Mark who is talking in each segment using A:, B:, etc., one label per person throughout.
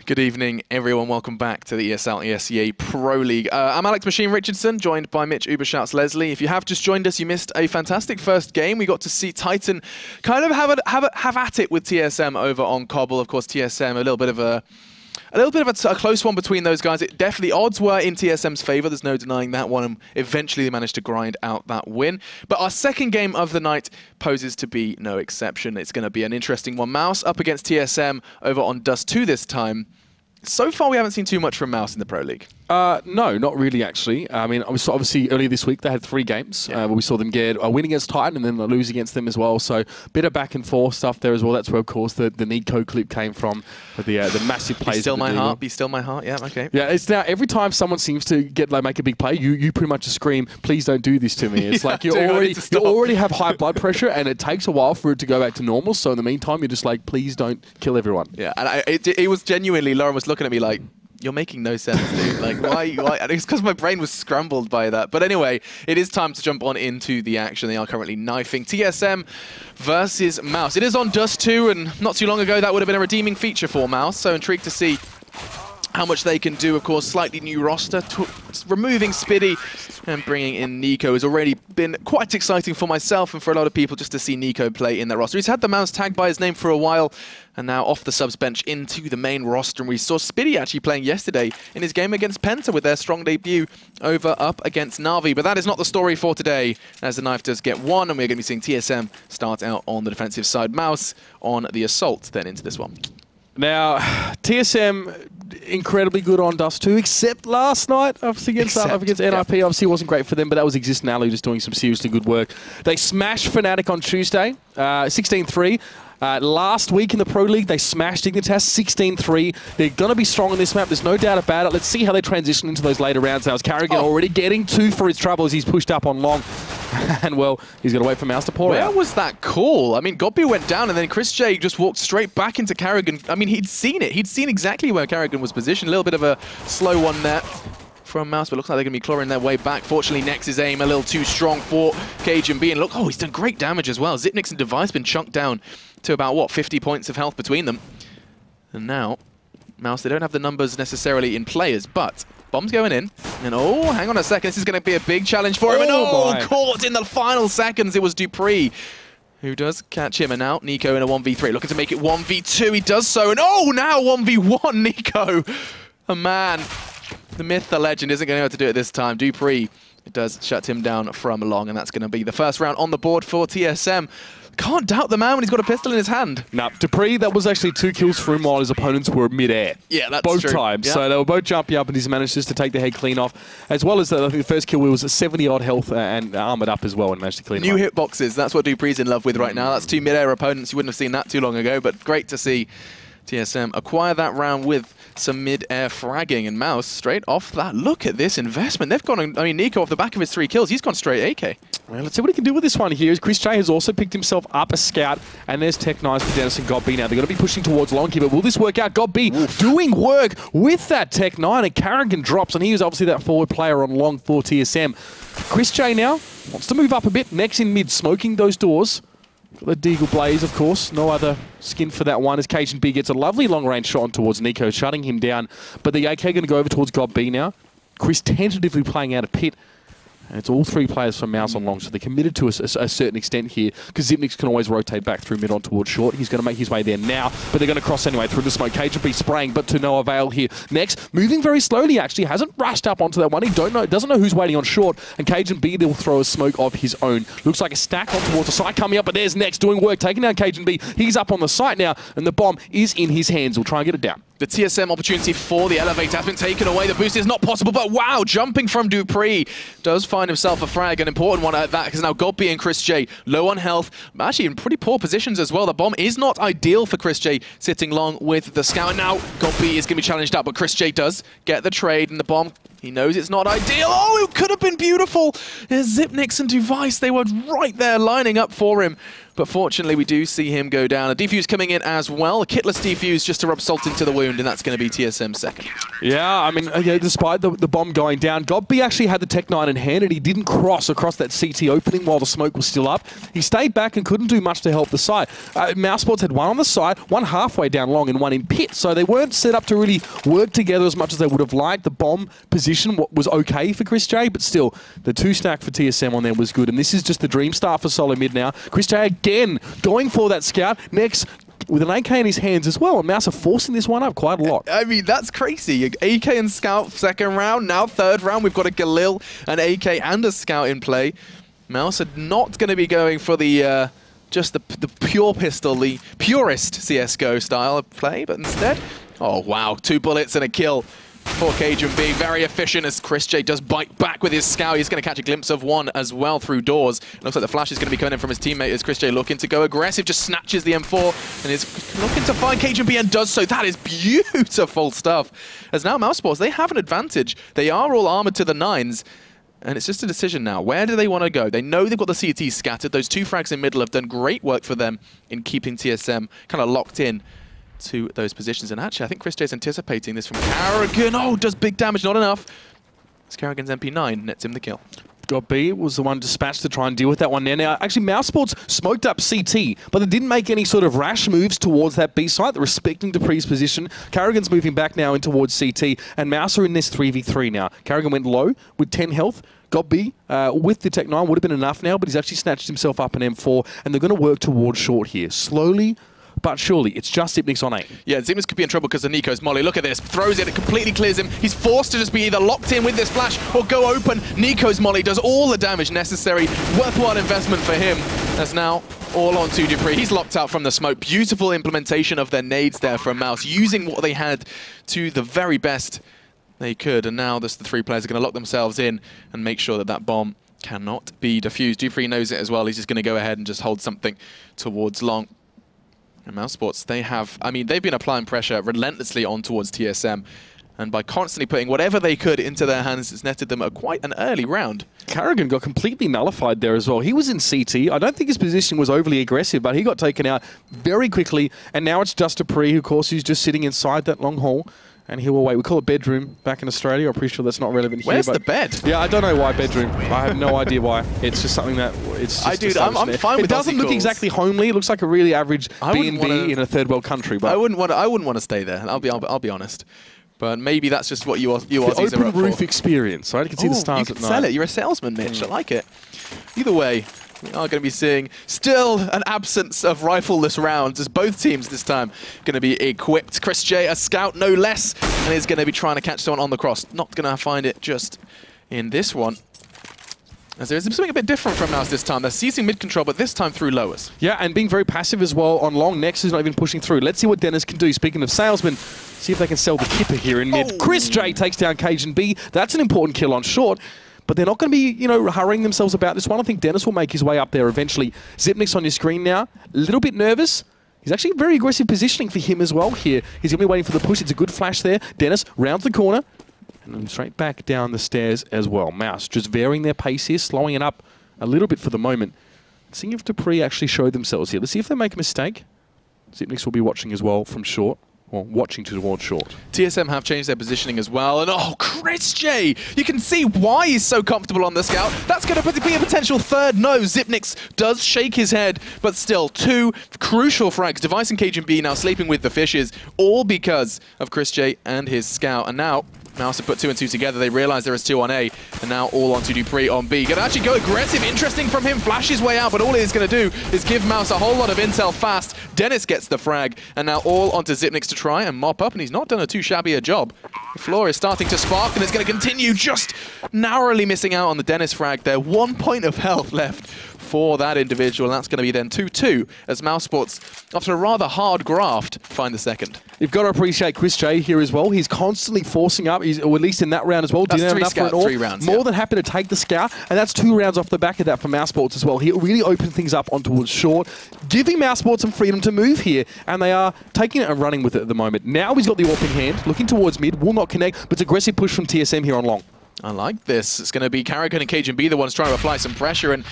A: Good evening, everyone. Welcome back to the ESL ESEA Pro League. I'm Alex Machine Richardson, joined by Mitch Ubershouts Leslie. If you have just joined us, you missed a fantastic first game. We got to see Titan kind of have at it with TSM over on Cobble. Of course, TSM a little bit of a close one between those guys. Definitely odds were in TSM's favor. There's no denying that one. And eventually they managed to grind out that win. But our second game of the night poses to be no exception. It's going to be an interesting one. Mouse up against TSM over on Dust2 this time. So far, we haven't seen too much from Mouse in the Pro League.
B: No, not really, actually. I mean, obviously, earlier this week, they had 3 games where we saw them get a win against Titan and then lose against them as well. So, bit of back and forth stuff there as well. That's where, of course, the Nico clip came from, with the massive plays. Be still my heart, be still my heart. Yeah, okay. Yeah, it's now every time someone seems to make a big play, you pretty much just scream, "Please don't do this to me." It's like you already have high blood pressure, and it takes a while for it to go back to normal. So in the meantime, you're just like, "Please don't kill everyone." Yeah,
A: and it was genuinely, Lauren was looking at me like, "You're making no sense, dude. Like, why? It's because my brain was scrambled by that." But anyway, it is time to jump on into the action. They are currently knifing TSM versus Mouse. It is on Dust2, and not too long ago, that would have been a redeeming feature for Mouse. So intrigued to see how much they can do. Of course, slightly new roster, removing Spiddy and bringing in Nico has already been quite exciting for myself and for a lot of people just to see Nico play in that roster. He's had the Mouse tagged by his name for a while, and now off the subs bench into the main roster. And we saw Spiddy actually playing yesterday in his game against Penta with their strong debut up against Na'Vi. But that is not the story for today, as the knife does get one, and we're going to be seeing TSM start out on the defensive side. Mouse on the assault then into this one.
B: Now, TSM incredibly good on Dust2, except last night against NRP. Obviously, it wasn't great for them, but that was Exist and Ali just doing some seriously good work. They smashed Fnatic on Tuesday, 16-3. Last week in the Pro League, they smashed Dignitas 16-3. They're going to be strong on this map. There's no doubt about it. Let's see how they transition into those later rounds now. As Carrigan already getting 2 for his trouble as he's pushed up on long. And, well, he's going to wait for Mouse to pour out.
A: Where was that call? I mean, Godby went down, and then Chris J just walked straight back into Carrigan. I mean, he'd seen it. He'd seen exactly where Carrigan was positioned. A little bit of a slow one there from Mouse, but looks like they're going to be clawing their way back. Fortunately, Nex's aim a little too strong for Cajun-B. And look, he's done great damage as well. Zipnix and Device been chunked down to about, what, 50 points of health between them. And now, Mouse, they don't have the numbers necessarily in players, but bomb's going in. And hang on a second, this is going to be a big challenge for him. And caught in the final seconds, it was Dupree who does catch him. And now Nico in a 1v3, looking to make it 1v2. He does so, and now 1v1 Nico. Man, the myth, the legend, isn't going to be able to do it this time. Dupree, it does shut him down from long, and that's going to be the first round on the board for TSM. Can't doubt the man when he's got a pistol in his hand.
B: Nah, Dupree, that was actually 2 kills for him while his opponents were mid-air.
A: Yeah, that's
B: both
A: true.
B: Times.
A: Yep.
B: So they were both jumping up, and he's managed just to take the head clean off. As well as, I think the first kill was 70-odd health and armored up as well, and managed to clean
A: New hitboxes, that's what Dupree's in love with right now. That's 2 mid-air opponents. You wouldn't have seen that too long ago, but great to see TSM acquire that round with some mid-air fragging. And Mouse, straight off that, look at this investment. They've gone, I mean, Nico off the back of his 3 kills, he's gone straight AK.
B: Well, let's see what he can do with this one here. Chris J has also picked himself up a scout, and there's Tech Knives for Dennis and Godby now. They're going to be pushing towards long here, but will this work out? Godby doing work with that Tech 9, and Carrigan drops, and he is obviously that forward player on long for TSM. Chris J now wants to move up a bit. Next in mid, smoking those doors. Got the Deagle Blaze, of course. No other skin for that one as Cajun-B gets a lovely long-range shot on towards Nico, shutting him down. But the AK going to go over towards Godby now. Chris tentatively playing out a pit. And it's all 3 players from Mouse on long, so they're committed to a certain extent here, because Zipnix can always rotate back through mid on towards short. He's going to make his way there now, but they're going to cross anyway through the smoke. Cajun-B spraying, but to no avail here. Next, moving very slowly, actually, hasn't rushed up onto that one. He doesn't know who's waiting on short, and Cajun-B will throw a smoke of his own. Looks like a stack on towards the side coming up, but there's Next doing work, taking down Cajun-B. He's up on the site now, and the bomb is in his hands. We'll try and get it down.
A: The TSM opportunity for the elevator has been taken away. The boost is not possible, but wow, jumping from Dupree does find himself a frag, an important one at that, because now Godby and Chris J low on health, actually in pretty poor positions as well. The bomb is not ideal for Chris J sitting long with the scout. And now Godby is going to be challenged up, but Chris J does get the trade, and the bomb, he knows it's not ideal. It could have been beautiful. There's Zipnix and Device, they were right there lining up for him. But fortunately, we do see him go down. A defuse coming in as well. A kitless defuse just to rub salt into the wound, and that's going to be TSM's second.
B: Yeah, I mean, despite the bomb going down, Godby actually had the Tech 9 in hand, and he didn't cross across that CT opening while the smoke was still up. He stayed back and couldn't do much to help the side. mousesports had one on the side, one halfway down long, and one in pit, so they weren't set up to really work together as much as they would have liked. The bomb position was okay for Chris J, but still, the 2-stack for TSM on there was good, and this is just the dream start for solo mid now. Chris J again going for that scout. Next, with an AK in his hands as well, and Mouse are forcing this one up quite a lot.
A: I mean, that's crazy. AK and Scout second round, now third round. We've got a Galil, an AK, and a Scout in play. Mouse are not going to be going for the just the pure pistol, the purist CSGO style of play, but instead, oh wow, 2 bullets and a kill for KGB. Very efficient as Chris J does bite back with his Scout. He's going to catch a glimpse of one as well through doors. Looks like the flash is going to be coming in from his teammate as Chris J looking to go aggressive, just snatches the M4 and is looking to find KGB and does so. That is beautiful stuff. As now mousesports, they have an advantage. They are all armored to the 9s. And it's just a decision now. Where do they want to go? They know they've got the CT scattered. Those 2 frags in middle have done great work for them in keeping TSM kind of locked in to those positions. And actually, I think Chris J's anticipating this from Carrigan. Oh, does big damage, not enough. It's Carrigan's MP9, nets him the kill.
B: Godby was the one dispatched to try and deal with that one there. Now, actually, mousesports smoked up CT, but they didn't make any sort of rash moves towards that B site. They're respecting Dupree's position. Carrigan's moving back now in towards CT, and Mouse are in this 3v3 now. Carrigan went low with 10 health. Godby, with the Tech 9, would have been enough now, but he's actually snatched himself up an M4, and they're going to work towards short here. Slowly, but surely, it's just Zipnix on 8. Yeah,
A: Zipnix could be in trouble because of Nico's molly. Look at this. Throws it completely clears him. He's forced to just be either locked in with this flash or go open. Nico's molly does all the damage necessary. Worthwhile investment for him. That's now all on to Dupree. He's locked out from the smoke. Beautiful implementation of their nades there from Mouse, using what they had to the very best they could. And now the 3 players are going to lock themselves in and make sure that that bomb cannot be defused. Dupree knows it as well. He's just going to go ahead and just hold something towards long. And mousesports, they have, I mean, they've been applying pressure relentlessly on towards TSM. And by constantly putting whatever they could into their hands, it's netted them quite an early round.
B: Carrigan got completely nullified there as well. He was in CT. I don't think his position was overly aggressive, but he got taken out very quickly. And now it's just Dupree, who, of course, who's just sitting inside that long hall. And he will wait. We call it bedroom back in Australia. I'm pretty sure that's not relevant here.
A: Where's the bed?
B: Yeah, I don't know why bedroom. I have no idea why. It's just something that it's just
A: I'm fine with
B: it. Doesn't look exactly homely. It looks like a really average B&B in a third world country. But
A: I wouldn't want to stay there. I'll be honest. But maybe that's just what you Aussies are up for.
B: Open roof experience, right? You can see the stars at night.
A: You can sell it. You're a salesman, Mitch. I like it. Either way, we are going to be seeing still an absence of rifleless rounds as both teams this time going to be equipped. Chris J, a scout no less, and is going to be trying to catch someone on the cross. Not going to find it just in this one. As there's something a bit different from Mouse this time. They're seizing mid-control, but this time through lowers.
B: Yeah, and being very passive as well on long. Next is not even pushing through. Let's see what Dennis can do. Speaking of salesmen, see if they can sell the kipper here in mid. Chris J takes down Cajun B. That's an important kill on short. But they're not going to be, you know, hurrying themselves about this one. I think Dennis will make his way up there eventually. Zipnix on your screen now. A little bit nervous. He's actually very aggressive positioning for him as well here. He's going to be waiting for the push. It's a good flash there. Dennis rounds the corner. And then straight back down the stairs as well. Mouse just varying their pace here, slowing it up a little bit for the moment. Seeing if Dupree actually show themselves here. Let's see if they make a mistake. Zipnix will be watching as well from short. Well, watching towards short.
A: TSM have changed their positioning as well. And oh, Chris J! You can see why he's so comfortable on the scout. That's going to be a potential third no. Zipnix does shake his head, but still 2 crucial frags. Device and Cajun B now sleeping with the fishes, all because of Chris J and his scout. And now Mouse have put 2 and 2 together. They realize there is 2 on A, and now all onto Dupree on B. Gonna actually go aggressive. Interesting from him. Flash his way out, but all it is going to do is give Mouse a whole lot of intel fast. Dennis gets the frag, and now all onto Zipnix to try and mop up, and he's not done a too shabby a job. The floor is starting to spark, and it's going to continue, just narrowly missing out on the Dennis frag there. 1 point of health left for that individual, and that's going to be then 2-2 as mousesports, after a rather hard graft, find the second.
B: You've got to appreciate Chris J here as well. He's constantly forcing up, or at least in that round as well.
A: That's
B: didn't have enough
A: scout,
B: for it all.
A: 3 rounds.
B: More than happy to take the scout, and that's 2 rounds off the back of that for mousesports as well. He really opened things up on towards short, giving mousesports some freedom to move here, and they are taking it and running with it at the moment. Now he's got the AWP in hand, looking towards mid, will not connect, but it's aggressive push from TSM here on long.
A: I like this. It's going to be Carrigan and Cajun B the ones trying to apply some pressure, and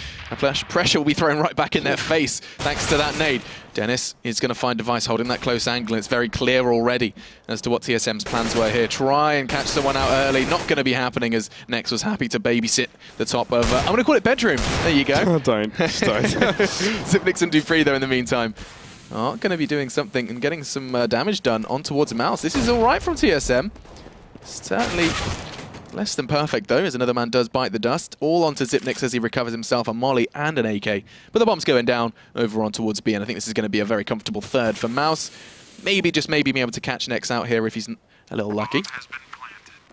A: pressure will be thrown right back in their face thanks to that nade. Dennis is going to find Device holding that close angle. It's very clear already as to what TSM's plans were here. Try and catch someone out early. Not going to be happening, as Nex was happy to babysit the top of... I'm going to call it bedroom. There you go.
B: Oh, don't. Just don't.
A: Zipnix and Dupree, though, in the meantime, are going to be doing something and getting some damage done on towards Mouse. This is all right from TSM. Certainly... less than perfect, though, as another man does bite the dust. All onto Zipnix as he recovers himself a molly and an AK. But the bomb's going down over on towards B, and I think this is going to be a very comfortable third for Mouse. Maybe, just maybe, be able to catch Nex out here if he's a little lucky.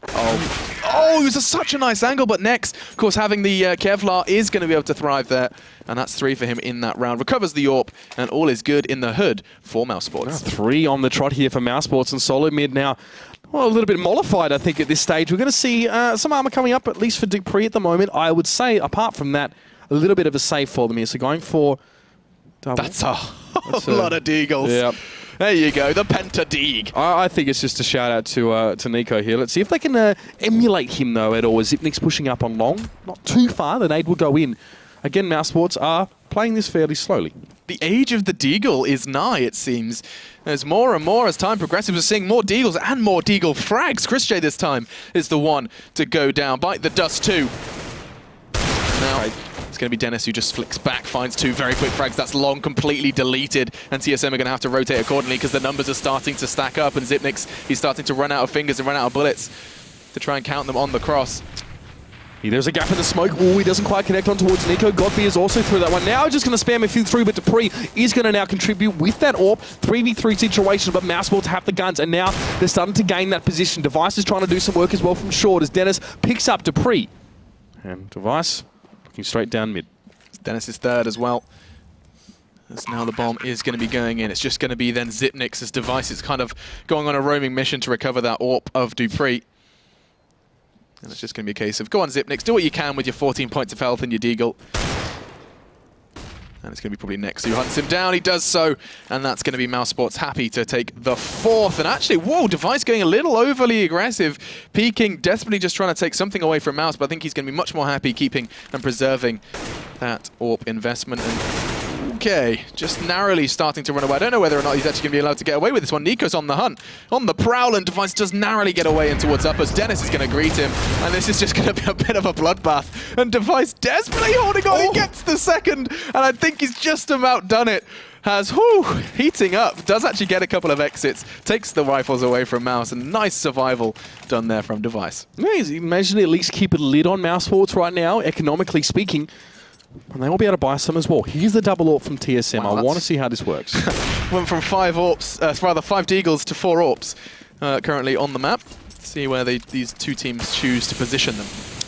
A: Oh, it was such a nice angle, but Nex, of course, having the Kevlar is going to be able to thrive there. And that's 3 for him in that round. Recovers the AWP, and all is good in the hood for mousesports.
B: 3 on the trot here for mousesports, and solo mid now. Well, a little bit mollified, I think, at this stage. We're going to see some armor coming up, at least for Dupree at the moment. I would say, apart from that, a little bit of a save for them here. So going for double.
A: That's a lot of deagles.
B: Yeah.
A: There you go, the Penta Deeg.
B: I think it's just a shout out to Nico here. Let's see if they can emulate him, though, at all. Zipnix pushing up on long. Not too far. The nade will go in. Again, mousesports are playing this fairly slowly.
A: The age of the Deagle is nigh, it seems. There's more and more as time progresses. We're seeing more Deagles and more Deagle frags. Chris J this time is the one to go down. Bite the Dust2. Now, it's going to be Dennis who just flicks back, finds 2 very quick frags. That's long, completely deleted. And TSM are going to have to rotate accordingly because the numbers are starting to stack up. And Zipnix, he's starting to run out of fingers and run out of bullets to try and count them on the cross.
B: There's a gap in the smoke. Oh, he doesn't quite connect on towards Nico. Godby is also through that one. Now just going to spam a few through, but Dupree is going to now contribute with that AWP. 3v3 situation, but mousesports have the guns, and now they're starting to gain that position. Device is trying to do some work as well from short as Dennis picks up Dupree. And Device looking straight down mid.
A: Dennis is third as well. As now the bomb is going to be going in. It's just going to be then Zipnix as Device is kind of going on a roaming mission to recover that AWP of Dupree. And it's just going to be a case of, go on Zipnix, do what you can with your 14 points of health and your Deagle. And it's going to be probably Nex who hunts him down. He does so, and that's going to be mousesports happy to take the 4th. And actually, whoa, Device going a little overly aggressive, peeking, desperately just trying to take something away from Mouse, but I think he's going to be much more happy keeping and preserving that AWP investment. And okay, just narrowly starting to run away. I don't know whether or not he's actually going to be allowed to get away with this one. Nico's on the hunt, on the prowl, and Device does narrowly get away in towards uppers. Dennis is going to greet him, and this is just going to be a bit of a bloodbath. And Device desperately holding on. He gets the 2nd, and I think he's just about done it. Has, heating up. Does actually get a couple of exits. Takes the rifles away from Mouse, and nice survival done there from Device.
B: Yeah, imagine at least keep a lid on mousesports right now, economically speaking. And they will be able to buy some as well. Here's the double AWP from TSM. Wow, I want to see how this works.
A: Went from 5 AWPs, rather 5 Deagles to 4 AWPs currently on the map. Let's see where these 2 teams choose to position them.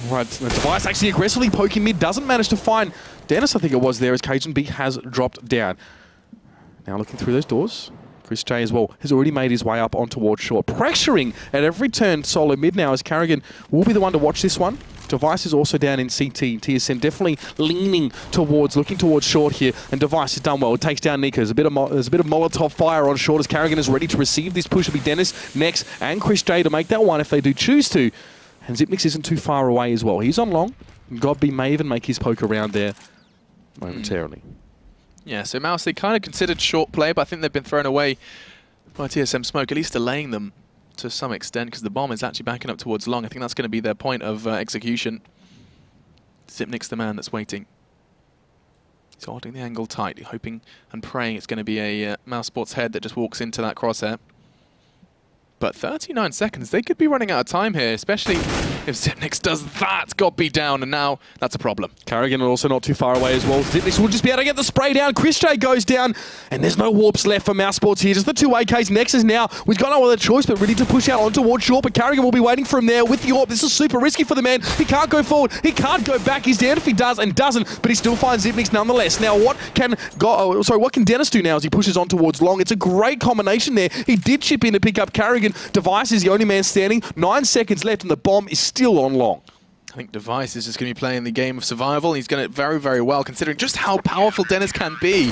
B: Right, the Device actually aggressively poking mid. Doesn't manage to find Dennis, I think it was there, as Cajun B has dropped down. Now looking through those doors. Chris J as well has already made his way up on towards short. Pressuring at every turn solo mid now as Carrigan will be the one to watch this one. Device is also down in CT. TSM definitely leaning towards, looking towards short here, and Device has done well. It takes down Nico. There's a bit of Molotov fire on short as Carrigan is ready to receive this push. It'll be Dennis, Nex, and Chris J to make that one if they do choose to. And Zipnix isn't too far away as well. He's on long. Godby may even make his poke around there momentarily.
A: Yeah, so Mouse, they kind of considered short play, but I think they've been thrown away by TSM Smoke, at least delaying them to some extent, because the bomb is actually backing up towards long. I think that's going to be their point of execution. Zipnix the man that's waiting. He's holding the angle tight, hoping and praying it's going to be a mousesports head that just walks into that crosshair. But 39 seconds, they could be running out of time here, especially if Zipnix does that. Godby down, and now that's a problem.
B: Carrigan also not too far away as well. Zipnix will just be able to get the spray down. Chris J goes down, and there's no warps left for mousesports here. Just the 2 AKs. Nex is now, we've got no other choice but really to push out on towards short, but Carrigan will be waiting for him there with the AWP. This is super risky for the man. He can't go forward. He can't go back. He's down if he does and doesn't, but he still finds Zipnix nonetheless. Now, what can Dennis do now as he pushes on towards long? It's a great combination there. He did chip in to pick up Carrigan. Device is the only man standing. 9 seconds left, and the bomb is still on long.
A: I think Device is just going to be playing the game of survival. He's going to very, very well, considering just how powerful Dennis can be.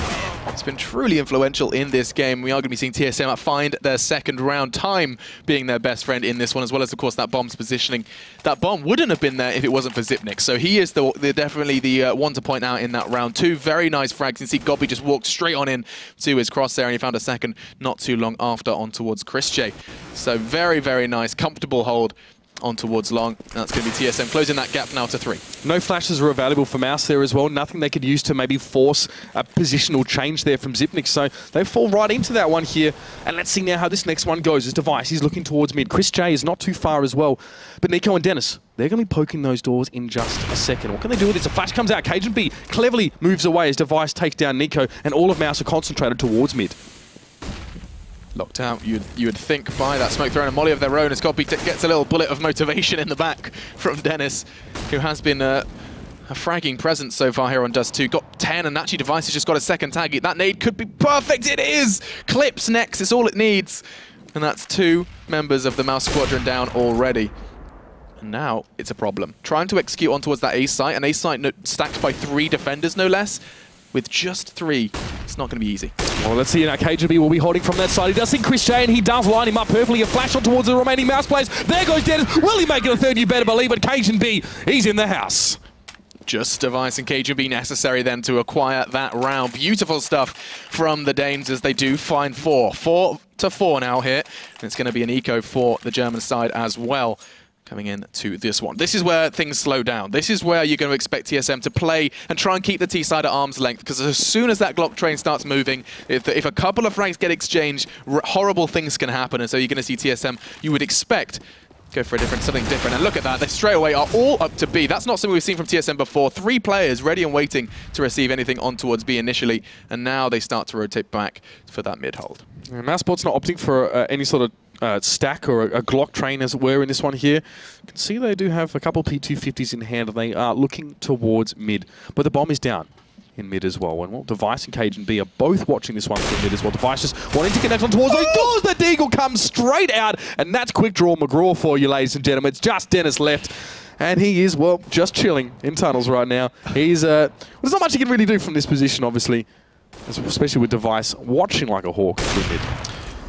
A: He's been truly influential in this game. We are going to be seeing TSM find their second round, time being their best friend in this one, as well as, of course, that bomb's positioning. That bomb wouldn't have been there if it wasn't for Zipnik. So he is definitely the one to point out in that round. Two very nice frags. You can see Gobby just walked straight on in to his crosshair, and he found a second not too long after on towards Chris J. So very, very nice, comfortable hold on towards long. That's going to be TSM closing that gap now to 3.
B: No flashes are available for Mouse there as well. Nothing they could use to maybe force a positional change there from Zipnik. So they fall right into that one here. And let's see now how this next one goes. As Device, he's looking towards mid. Chris J is not too far as well. But Nico and Dennis, they're going to be poking those doors in just a second. What can they do with this? A flash comes out. Cajun B cleverly moves away as Device takes down Nico. And all of Mouse are concentrated towards mid.
A: Locked out, you would think, by that smoke throwing a molly of their own, as Gobby gets a little bullet of motivation in the back from Dennis, who has been a fragging presence so far here on Dust2. Got 10, and actually Device has just got a second tag. That nade could be perfect. It is! Clips next, it's all it needs. And that's 2 members of the Mouse Squadron down already. And now it's a problem. Trying to execute on towards that A site, and A site stacked by 3 defenders, no less. With just 3, it's not going to be easy.
B: Well, let's see now. KGB will be holding from that side. He does see Chris J, and he does line him up perfectly. A flash on towards the remaining Mouse players. There goes Dennis. Will he make it a third? You better believe it. Cajun B, he's in the house.
A: Just Device and Cajun B necessary then to acquire that round. Beautiful stuff from the Danes as they do find 4. 4-4 now here. And it's going to be an eco for the German side as well. Coming in to this one. This is where things slow down. This is where you're going to expect TSM to play and try and keep the T side at arm's length, because as soon as that Glock train starts moving, if a couple of frags get exchanged, horrible things can happen. And so you're going to see TSM, you would expect, go for something different. And look at that, they straight away are all up to B. That's not something we've seen from TSM before. 3 players ready and waiting to receive anything on towards B initially, and now they start to rotate back for that mid hold.
B: mousesports not opting for any sort of stack or a Glock train, as it were, in this one here. You can see they do have a couple P250s in hand, and they are looking towards mid. But the bomb is down in mid as well. And well, Device and Cajun B are both watching this one from mid as well. Device just wanting to connect on towards those doors. The Deagle comes straight out, and that's quick draw McGraw for you, ladies and gentlemen. It's just Dennis left. And he is, well, just chilling in tunnels right now. He's, there's not much he can really do from this position, obviously, especially with Device watching like a hawk through mid.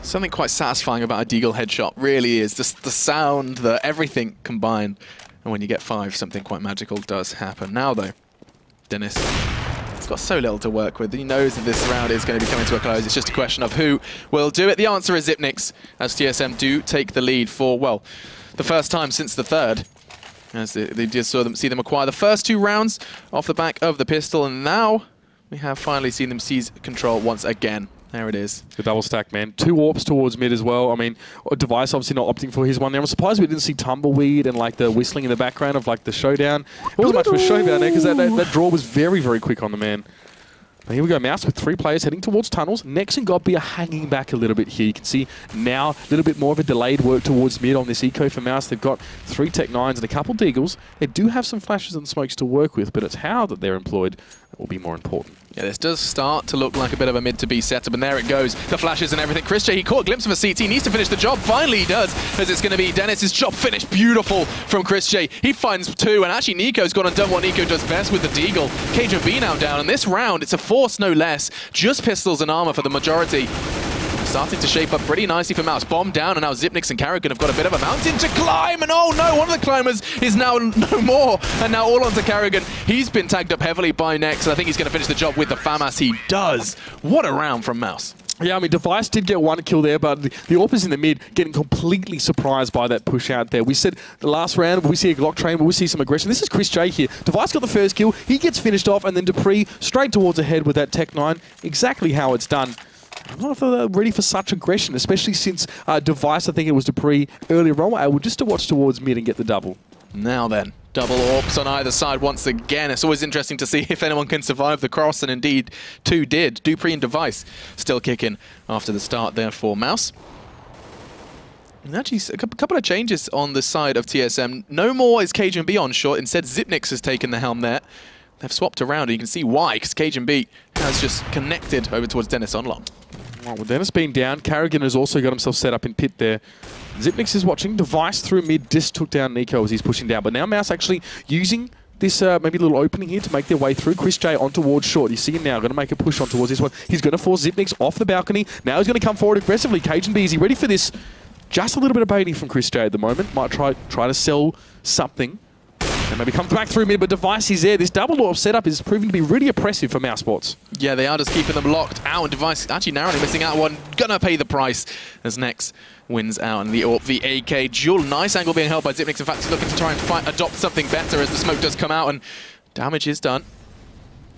A: Something quite satisfying about a Deagle headshot really is just the sound, everything combined. And when you get 5, something quite magical does happen. Now though, Dennis, he's got so little to work with. He knows that this round is going to be coming to a close. It's just a question of who will do it. The answer is Zipnix, as TSM do take the lead for, well, the first time since the 3rd. As they just see them acquire the first 2 rounds off the back of the pistol, and now we have finally seen them seize control once again. There it is. The
B: double stack, man. 2 warps towards mid as well. I mean, Device obviously not opting for his one there. I'm surprised we didn't see Tumbleweed and like the whistling in the background of like the showdown. It wasn't much of a showdown there because that draw was very, very quick on the man. But here we go, Mouse with 3 players heading towards tunnels. Nex and Gobby are hanging back a little bit here. You can see now a little bit more of a delayed work towards mid on this eco for Mouse. They've got 3 Tech 9s and a couple Deagles. They do have some flashes and smokes to work with, but it's how that they're employed that will be more important.
A: Yeah, this does start to look like a bit of a mid to B setup, and there it goes. The flashes and everything. Chris J, he caught a glimpse of a CT, needs to finish the job. Finally he does, as it's going to be Dennis's job finished. Beautiful from Chris J. He finds 2, and actually Nico's gone and done what Nico does best with the Deagle. Cajun B now down, and this round, it's a force no less. Just pistols and armor for the majority. Starting to shape up pretty nicely for Mouse. Bomb down, and now Zipnix and Carrigan have got a bit of a mountain to climb, and oh no, one of the climbers is now no more, and now all onto Carrigan. He's been tagged up heavily by Nex, and I think he's going to finish the job with the FAMAS. He does. What a round from Mouse.
B: Yeah, I mean, Device did get 1 kill there, but the AWPers in the mid getting completely surprised by that push out there. We said the last round, will we see a Glock train, will we see some aggression? This is Chris J here. Device got the first kill, he gets finished off, and then Dupree straight towards the head with that Tech 9. Exactly how it's done. I'm not ready for such aggression, especially since Device, I think it was Dupree earlier on, able just to watch towards mid and get the double.
A: Now then, double AWPs on either side once again. It's always interesting to see if anyone can survive the cross, and indeed 2 did. Dupree and Device still kicking after the start there for Mouse. And actually, a couple of changes on the side of TSM. No more is Cajun B on short. Instead, Zipnix has taken the helm there. They've swapped around, and you can see why, because Cajun B has just connected over towards Dennis on long.
B: Well, with Dennis being down, Carrigan has also got himself set up in pit there. Xyp9x is watching. Device through mid just took down Nico as he's pushing down. But now Mouse actually using this maybe little opening here to make their way through. Chris J on towards short. You see him now, going to make a push on towards this one. He's going to force Xyp9x off the balcony. Now he's going to come forward aggressively. Cajun B, is he ready for this? Just a little bit of baiting from Chris J at the moment. Might try to sell something. And maybe comes back through mid, but Device is there. This double AWP setup is proving to be really oppressive for mousesports.
A: Yeah, they are just keeping them locked out. And Device actually narrowly missing out one. Gonna pay the price as Nex wins out. And the AWP, the AK duel. Nice angle being held by Xyp9x. In fact, he's looking to try and adopt something better as the smoke does come out. And damage is done.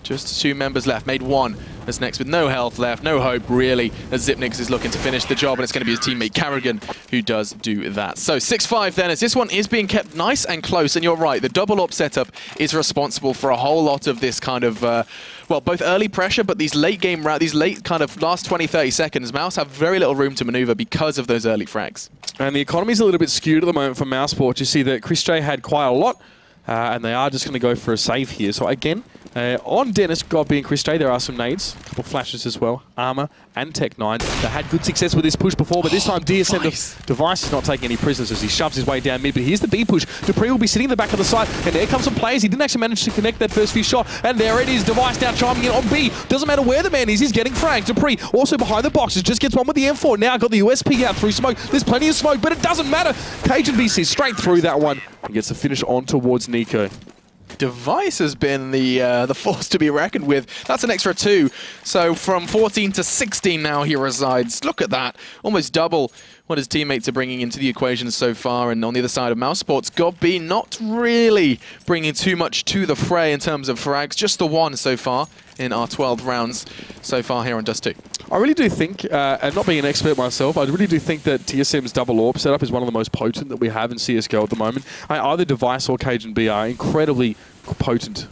A: Just 2 members left, made 1. As Nex with no health left, no hope really, as Xyp9x is looking to finish the job, and it's going to be his teammate Carrigan who does do that. So 6-5 then, as this one is being kept nice and close, and you're right, the double AWP setup is responsible for a whole lot of this kind of, well, both early pressure, but these late game rounds, these late kind of last 20-30 seconds, Mouse have very little room to maneuver because of those early frags. And
B: the economy's a little bit skewed at the moment for mousesports. You see that Chris J had quite a lot, and they are just going to go for a save here. So again, on Dennis, Godby and Chris J, there are some nades, a couple flashes as well, Armor and Tech9. They had good success with this push before, but this time TSM Device is not taking any prisoners as he shoves his way down mid. But here's the B push. Dupree will be sitting in the back of the side, and there comes some players. He didn't actually manage to connect that first few shot, and there it is. Device now chiming in on B. Doesn't matter where the man is, he's getting fragged. Dupree also behind the boxes, just gets one with the M4. Now got the USP out through smoke. There's plenty of smoke, but it doesn't matter. Cajun B sees straight through that one and gets the finish on towards Nico.
A: Device has been the force to be reckoned with. That's an extra 2. So from 14 to 16 now he resides. Look at that. Almost double what his teammates are bringing into the equation so far. And on the other side of mousesports, Godby not really bringing too much to the fray in terms of frags. Just the 1 so far in our 12 rounds so far here on Dust2.
B: I really do think, and not being an expert myself, I really do think that TSM's double AWP setup is one of the most potent that we have in CSGO at the moment. Either Device or Cajun B are incredibly potent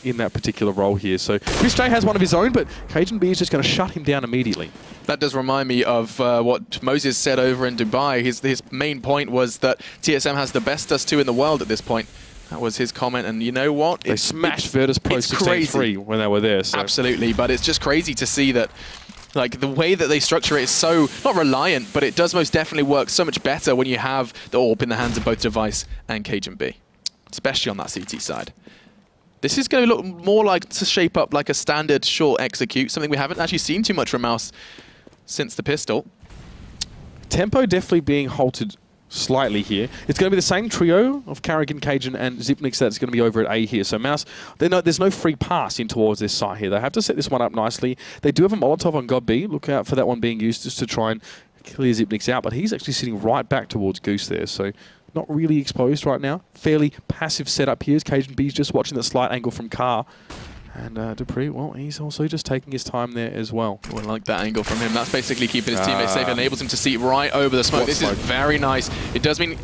B: in that particular role here. So Chris J has one of his own, but Cajun B is just going to shut him down immediately.
A: That does remind me of what Moses said over in Dubai. His main point was that TSM has the best Dust2 in the world at this point. That was his comment, and you know what?
B: They smashed Virtus Pro 16-3 when they were there. So.
A: Absolutely, but it's just crazy to see that like the way that they structure it is so, not reliant, but it does most definitely work so much better when you have the AWP in the hands of both Device and Cajun B, especially on that CT side. This is going to look more like to shape up like a standard short execute, something we haven't actually seen too much from Mouse since the pistol.
B: Tempo definitely being halted slightly here. It's going to be the same trio of Carrigan, Cajun, and Xyp9x that's going to be over at A here. So Mouse, there's no free pass in towards this site here. They have to set this one up nicely. They do have a Molotov on God B. Look out for that one being used just to try and clear Xyp9x out, but he's actually sitting right back towards Goose there. So not really exposed right now. Fairly passive setup here as Cajun B's just watching the slight angle from Carr. And Dupree, well, he's also just taking his time there as well. I like that angle from him. That's basically keeping his teammates safe. Enables him to see right over the smoke. This is very nice. It does mean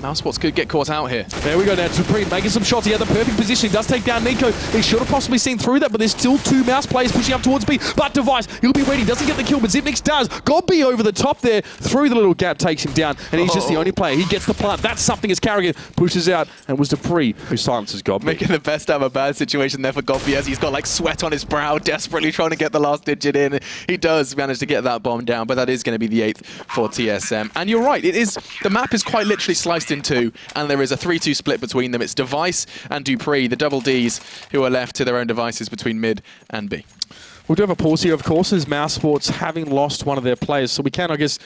B: mousesports could get caught out here. There we go now. Dupree making some shots. He had the perfect position. He does take down Nico. He should have possibly seen through that, but there's still 2 Mouse players pushing up towards B. But Device, he'll be ready. Doesn't get the kill, but Xyp9x does. Godby over the top there. Through the little gap, takes him down. And he's just the only player. He gets the plant. That's something as Carrigan pushes out. And it was Dupree who silences Godby.
A: Making the best out of a bad situation there for Godby as he's got like sweat on his brow, desperately trying to get the last digit in. He does manage to get that bomb down, but that is going to be the 8th for TSM. And you're right, the map is quite literally sliced in 2, and there is a 3-2 split between them. It's Device and Dupree, the double Ds, who are left to their own devices between mid and B.
B: We'll do have a pause here, of course, as mousesports having lost one of their players. So we can, I guess,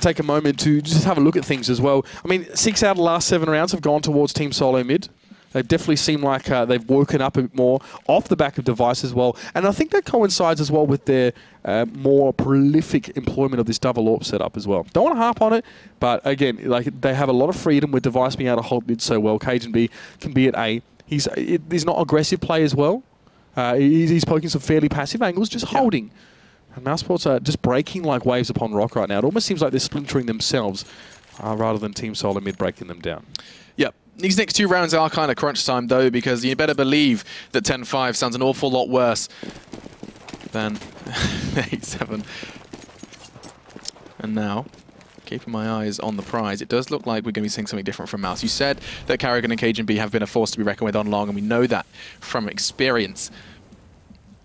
B: take a moment to just have a look at things as well. I mean, 6 out of the last 7 rounds have gone towards Team Solo mid. They definitely seem like they've woken up a bit more off the back of Device as well. And I think that coincides as well with their more prolific employment of this double AWP setup as well. Don't want to harp on it, but again, like they have a lot of freedom with Device being able to hold mid so well. Cajun B can be at A. He's not aggressive play as well. He's poking some fairly passive angles, just holding. And mousesports are just breaking like waves upon rock right now. It almost seems like they're splintering themselves rather than Team Solo mid breaking them down.
A: Yep. These next 2 rounds are kind of crunch time, though, because you better believe that 10-5 sounds an awful lot worse than 8-7. And now, keeping my eyes on the prize, it does look like we're going to be seeing something different from Mouse. You said that Carrigan and Cajun B have been a force to be reckoned with on long, and we know that from experience.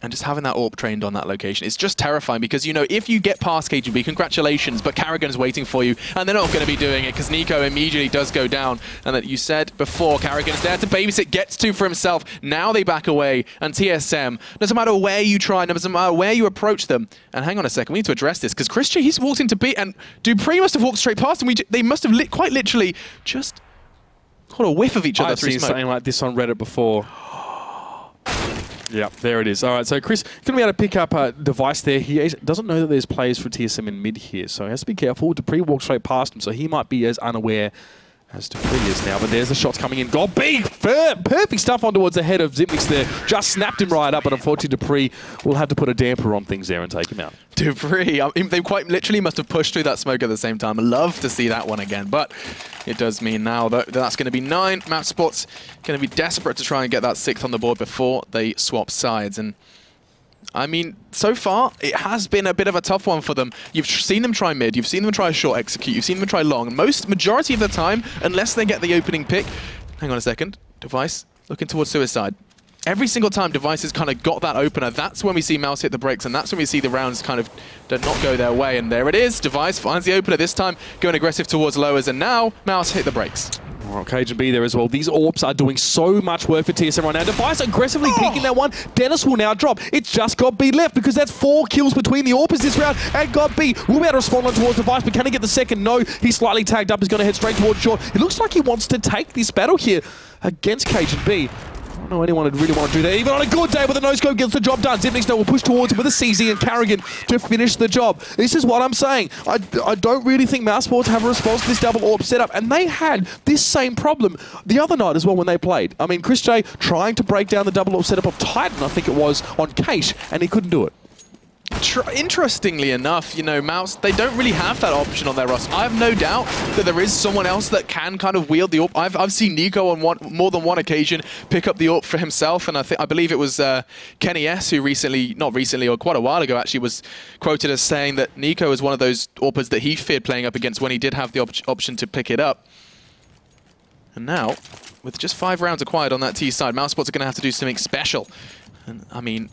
A: And just having that AWP trained on that location is just terrifying because, you know, if you get past KGB, congratulations, but Karrigan's waiting for you, and they're not going to be doing it because Nico immediately does go down. And that you said before, Karrigan's there to babysit, gets two for himself. Now they back away, and TSM, doesn't matter where you try, doesn't matter where you approach them. And hang on a second, we need to address this because Chris J, he's walked into B, and dupreeh must have walked straight past him. They must have quite literally just caught a whiff of each other through smoke.
B: I've seen something like this on Reddit before. Yeah, there it is. All right, so Chris going to be able to pick up a device there. He doesn't know that there's players for TSM in mid here, so he has to be careful. dupreeh walked straight past him, so he might be as unaware as dupreeh is now. But there's the shots coming in. Goal big! Perfect stuff on towards the head of xyp9x there. Just snapped him right up, but unfortunately dupreeh will have to put a damper on things there and take him out.
A: dupreeh, I mean, they quite literally must have pushed through that smoke at the same time. I'd love to see that one again, but it does mean now that that's going to be 9. mousesports going to be desperate to try and get that 6th on the board before they swap sides. And I mean, so far, it has been a bit of a tough one for them. You've seen them try mid, you've seen them try short execute, you've seen them try long. Majority of the time, unless they get the opening pick, hang on a second, Device looking towards suicide. Every single time Device has kind of got that opener, that's when we see Mouse hit the brakes, and that's when we see the rounds kind of do not go their way. And there it is, Device finds the opener, this time going aggressive towards lowers, and now Mouse hit the brakes.
B: Oh, KGB there as well. These AWPs are doing so much work for TSM right now. Device aggressively peeking that one. Dennis will now drop. It's just GodB left because that's 4 kills between the AWPers this round. And GodB will be able to respond on towards Device, but can he get the second? No. He's slightly tagged up. He's going to head straight towards short. It looks like he wants to take this battle here against KGB. I don't know anyone would really want to do that. Even on a good day with a no-scope gets the job done. xyp9x now will push towards him with a CZ and Karrigan to finish the job. This is what I'm saying. I don't really think mousesports have a response to this double AWP setup, and they had this same problem the other night as well when they played. I mean, Chris J trying to break down the double AWP setup of Titan, I think it was, on Keish, and he couldn't do it.
A: Interestingly enough, you know, Mouse, they don't really have that option on their roster. I have no doubt that there is someone else that can kind of wield the AWP. I've seen Nico on more than one occasion pick up the AWP for himself, and I believe it was Kenny S who not recently, or quite a while ago actually, was quoted as saying that Nico is one of those AWPers that he feared playing up against when he did have the option to pick it up. And now, with just 5 rounds acquired on that T side, mousesports are going to have to do something special. And I mean,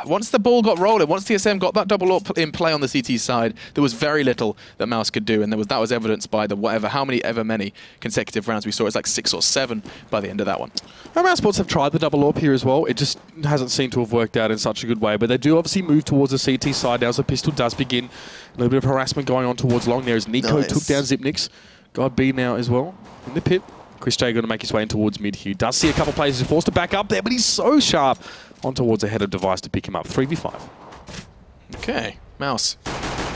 A: once the ball got rolling, once TSM got that double AWP in play on the CT side, there was very little that Mouse could do, and that was evidenced by the how many consecutive rounds we saw. It's like 6 or 7 by the end of that one.
B: mousesports have tried the double AWP here as well. It just hasn't seemed to have worked out in such a good way, but they do obviously move towards the CT side now as the pistol does begin. A little bit of harassment going on towards long there as Nico took down xyp9x. GodB now as well in the pit. Chris J going to make his way in towards mid here. Does see a couple of players who's forced to back up there, but he's so sharp on towards a head of Device to pick him up. 3v5.
A: Okay, Mouse.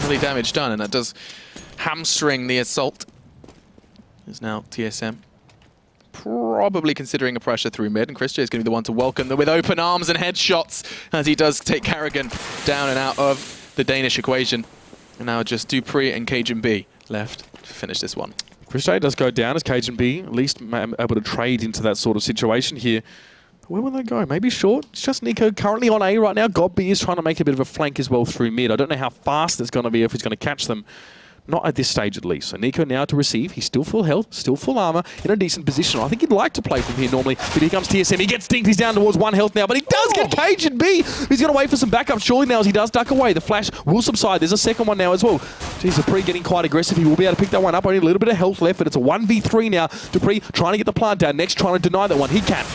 A: Really damage done, and that does hamstring the assault. Is now TSM probably considering a pressure through mid, and Chris J is going to be the one to welcome them with open arms and headshots as he does take Karrigan down and out of the Danish equation. And now just dupreeh and KGB left to finish this one.
B: Chris J does go down as KGB at least able to trade into that sort of situation here. Where will they go? Maybe short? It's just Nico currently on A right now. GodB is trying to make a bit of a flank as well through mid. I don't know how fast it's going to be, if he's going to catch them. Not at this stage, at least. So Nico now to receive. He's still full health, still full armor, in a decent position. I think he'd like to play from here normally, but here comes TSM. He gets dinked. He's down towards 1 health now, but he does get KGB. He's going to wait for some backup surely now as he does duck away. The flash will subside. There's a second one now as well. Jeez, dupreeh getting quite aggressive. He will be able to pick that one up. Only a little bit of health left, but it's a 1v3 now. dupreeh trying to get the plant down. Next, trying to deny that one. He can.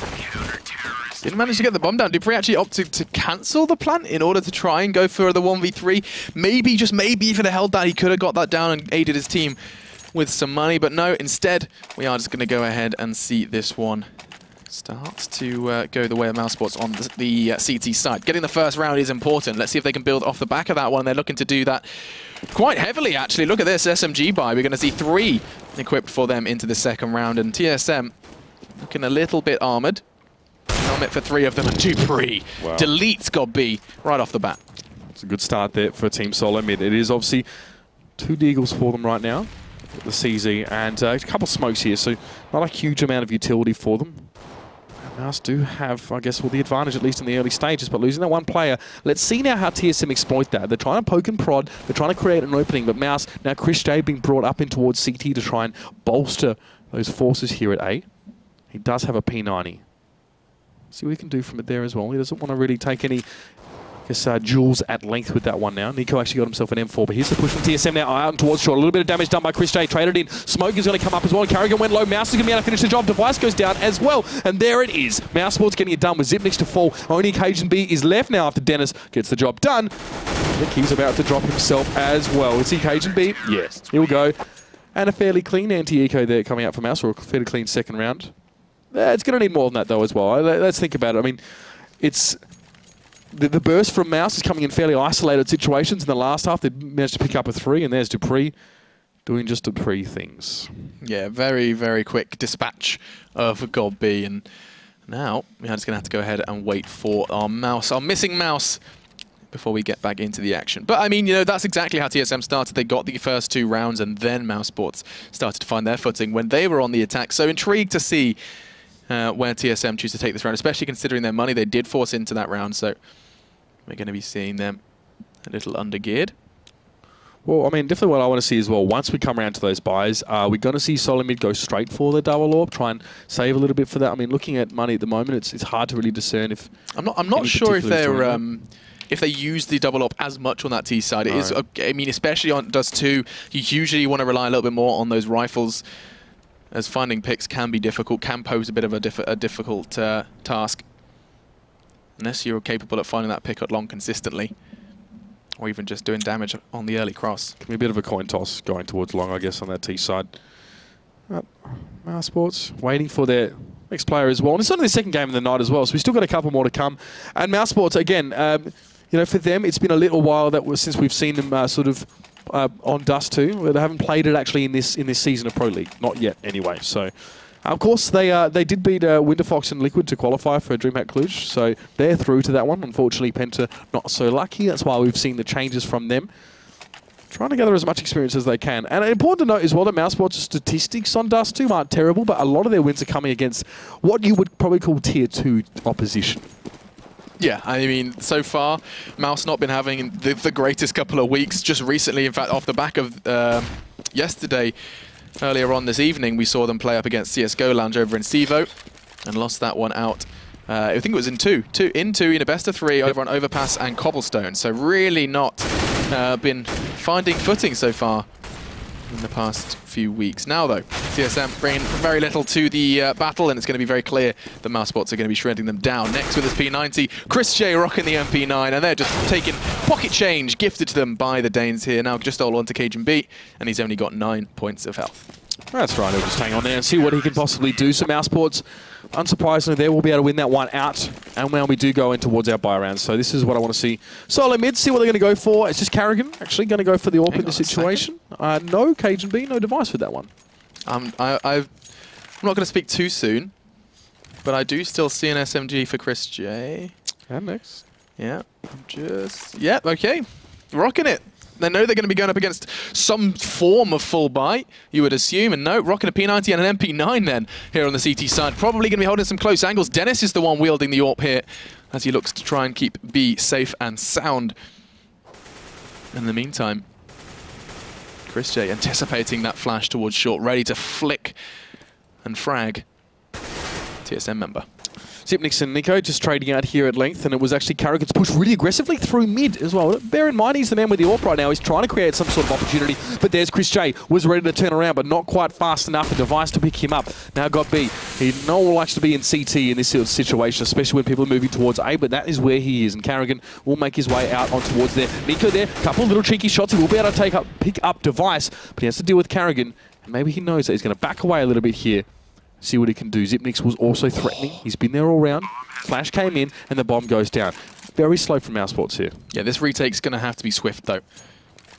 A: Didn't manage to get the bomb down. dupreeh actually opted to cancel the plant in order to try and go for the 1v3. Maybe, just maybe, if it had held that, he could have got that down and aided his team with some money. But no, instead, we are just going to go ahead and see this one start to go the way of mousesports on the CT side. Getting the first round is important. Let's see if they can build off the back of that one. They're looking to do that quite heavily, actually. Look at this SMG buy. We're going to see 3 equipped for them into the second round. And TSM looking a little bit armored. Helmet for 3 of them, and dupreeh deletes GodB right off the bat.
B: It's a good start there for Team Solo Mid. It is obviously 2 deagles for them right now. The CZ and a couple of smokes here, so not a huge amount of utility for them. Mouse do have, I guess, the advantage, at least in the early stages, but losing that one player. Let's see now how TSM exploit that. They're trying to poke and prod, they're trying to create an opening, but Mouse, now Chris J being brought up in towards CT to try and bolster those forces here at A. He does have a P90. See what he can do from it there as well. He doesn't want to really take any duels at length with that one now. Nico actually got himself an M4, but here's the push from TSM now out and towards short. A little bit of damage done by Chris J. Traded in. Smoke is going to come up as well. And Carrigan went low. Mouse is going to be able to finish the job. Device goes down as well. And there it is. mousesports getting it done with Zipnix to fall. Only Cajun B is left now after Dennis gets the job done. I think he's about to drop himself as well. Is he Cajun B? Yes. He'll go. And a fairly clean anti-eco there coming out from Mouse, or a fairly clean second round. It's going to need more than that though as well. Let's think about it. I mean, it's... The burst from Mouse is coming in fairly isolated situations. In the last half, they managed to pick up a 3, and there's Dupree doing just Dupree things.
A: Yeah, very, very quick dispatch of God B. And now we're just going to have to go ahead and wait for our mouse, our missing mouse, before we get back into the action. But I mean, you know, that's exactly how TSM started. They got the first 2 rounds, and then mousesports started to find their footing when they were on the attack. So intrigued to see where TSM choose to take this round, especially considering their money they did force into that round. So we're going to be seeing them a little under-geared.
B: Well, I mean, definitely what I want to see as well, once we come around to those buys, are we going to see Solomid go straight for the double orb, try and save a little bit for that? I mean, looking at money at the moment, it's hard to really discern if...
A: I'm not sure if they use the double orb as much on that T side. It is, I mean, especially on Dust2, you usually want to rely a little bit more on those rifles, as finding picks can be difficult, can pose a bit of a difficult task. Unless you're capable of finding that pick at long consistently, or even just doing damage on the early cross.
B: Can be a bit of a coin toss going towards long, I guess, on that T side. mousesports waiting for their next player as well. And it's only the second game of the night as well, so we've still got a couple more to come. And mousesports, again, you know, for them, it's been a little while since we've seen them on Dust2, where they haven't played it actually in this season of Pro League. Not yet, anyway. So. Of course, they did beat Winterfox and Liquid to qualify for DreamHack Cluj, so they're through to that one. Unfortunately, Penta not so lucky. That's why we've seen the changes from them. Trying to gather as much experience as they can. And important to note as well that mousesports' statistics on Dust2 aren't terrible, but a lot of their wins are coming against what you would probably call Tier 2 opposition.
A: Yeah, I mean, so far, Mouse not been having the greatest couple of weeks. Just recently, in fact, off the back of yesterday, earlier on this evening, we saw them play up against CSGO Lounge over in Sevo and lost that one out. I think it was in two in a best of 3 over on Overpass and Cobblestone. So really not been finding footing so far in the past few weeks. Now though, TSM bringing very little to the battle, and it's going to be very clear that mousesports are going to be shredding them down. Next with his P90, Chris J rocking the MP9, and they're just taking pocket change gifted to them by the Danes here. Now just all on to Cajun B, and he's only got 9 points of health.
B: That's right, he'll just hang on there and see what he can possibly do. So mousesports, unsurprisingly, they will be able to win that one out, and when we do go in towards our buy rounds. So this is what I want to see. Solo mid, see what they're going to go for. It's just Carrigan actually going to go for the AWP in this situation. No Cajun B, no device with that one. I'm
A: not going to speak too soon, but I do still see an SMG for Chris J.
B: And next.
A: Yeah, okay. Rocking it. They know they're going to be going up against some form of full buy, you would assume. And no, rocking a P90 and an MP9 then here on the CT side. Probably going to be holding some close angles. Dennis is the one wielding the AWP here as he looks to try and keep B safe and sound. In the meantime, Chris J anticipating that flash towards short, ready to flick and frag TSM member.
B: Zipnix and Nico just trading out here at length, and it was actually Carrigan's push really aggressively through mid as well. Bear in mind, he's the man with the AWP right now. He's trying to create some sort of opportunity, but there's Chris J, was ready to turn around, but not quite fast enough. A device to pick him up. Now got B. He no one likes to be in CT in this sort of situation, especially when people are moving towards A, but that is where he is, and Carrigan will make his way out on towards there. Nico there, couple of little cheeky shots. He will be able to pick up device, but he has to deal with Carrigan, and maybe he knows that he's going to back away a little bit here. See what he can do. Zipnix was also threatening. He's been there all round. Flash came in, and the bomb goes down. Very slow from mousesports here.
A: Yeah, this retake's going to have to be swift, though.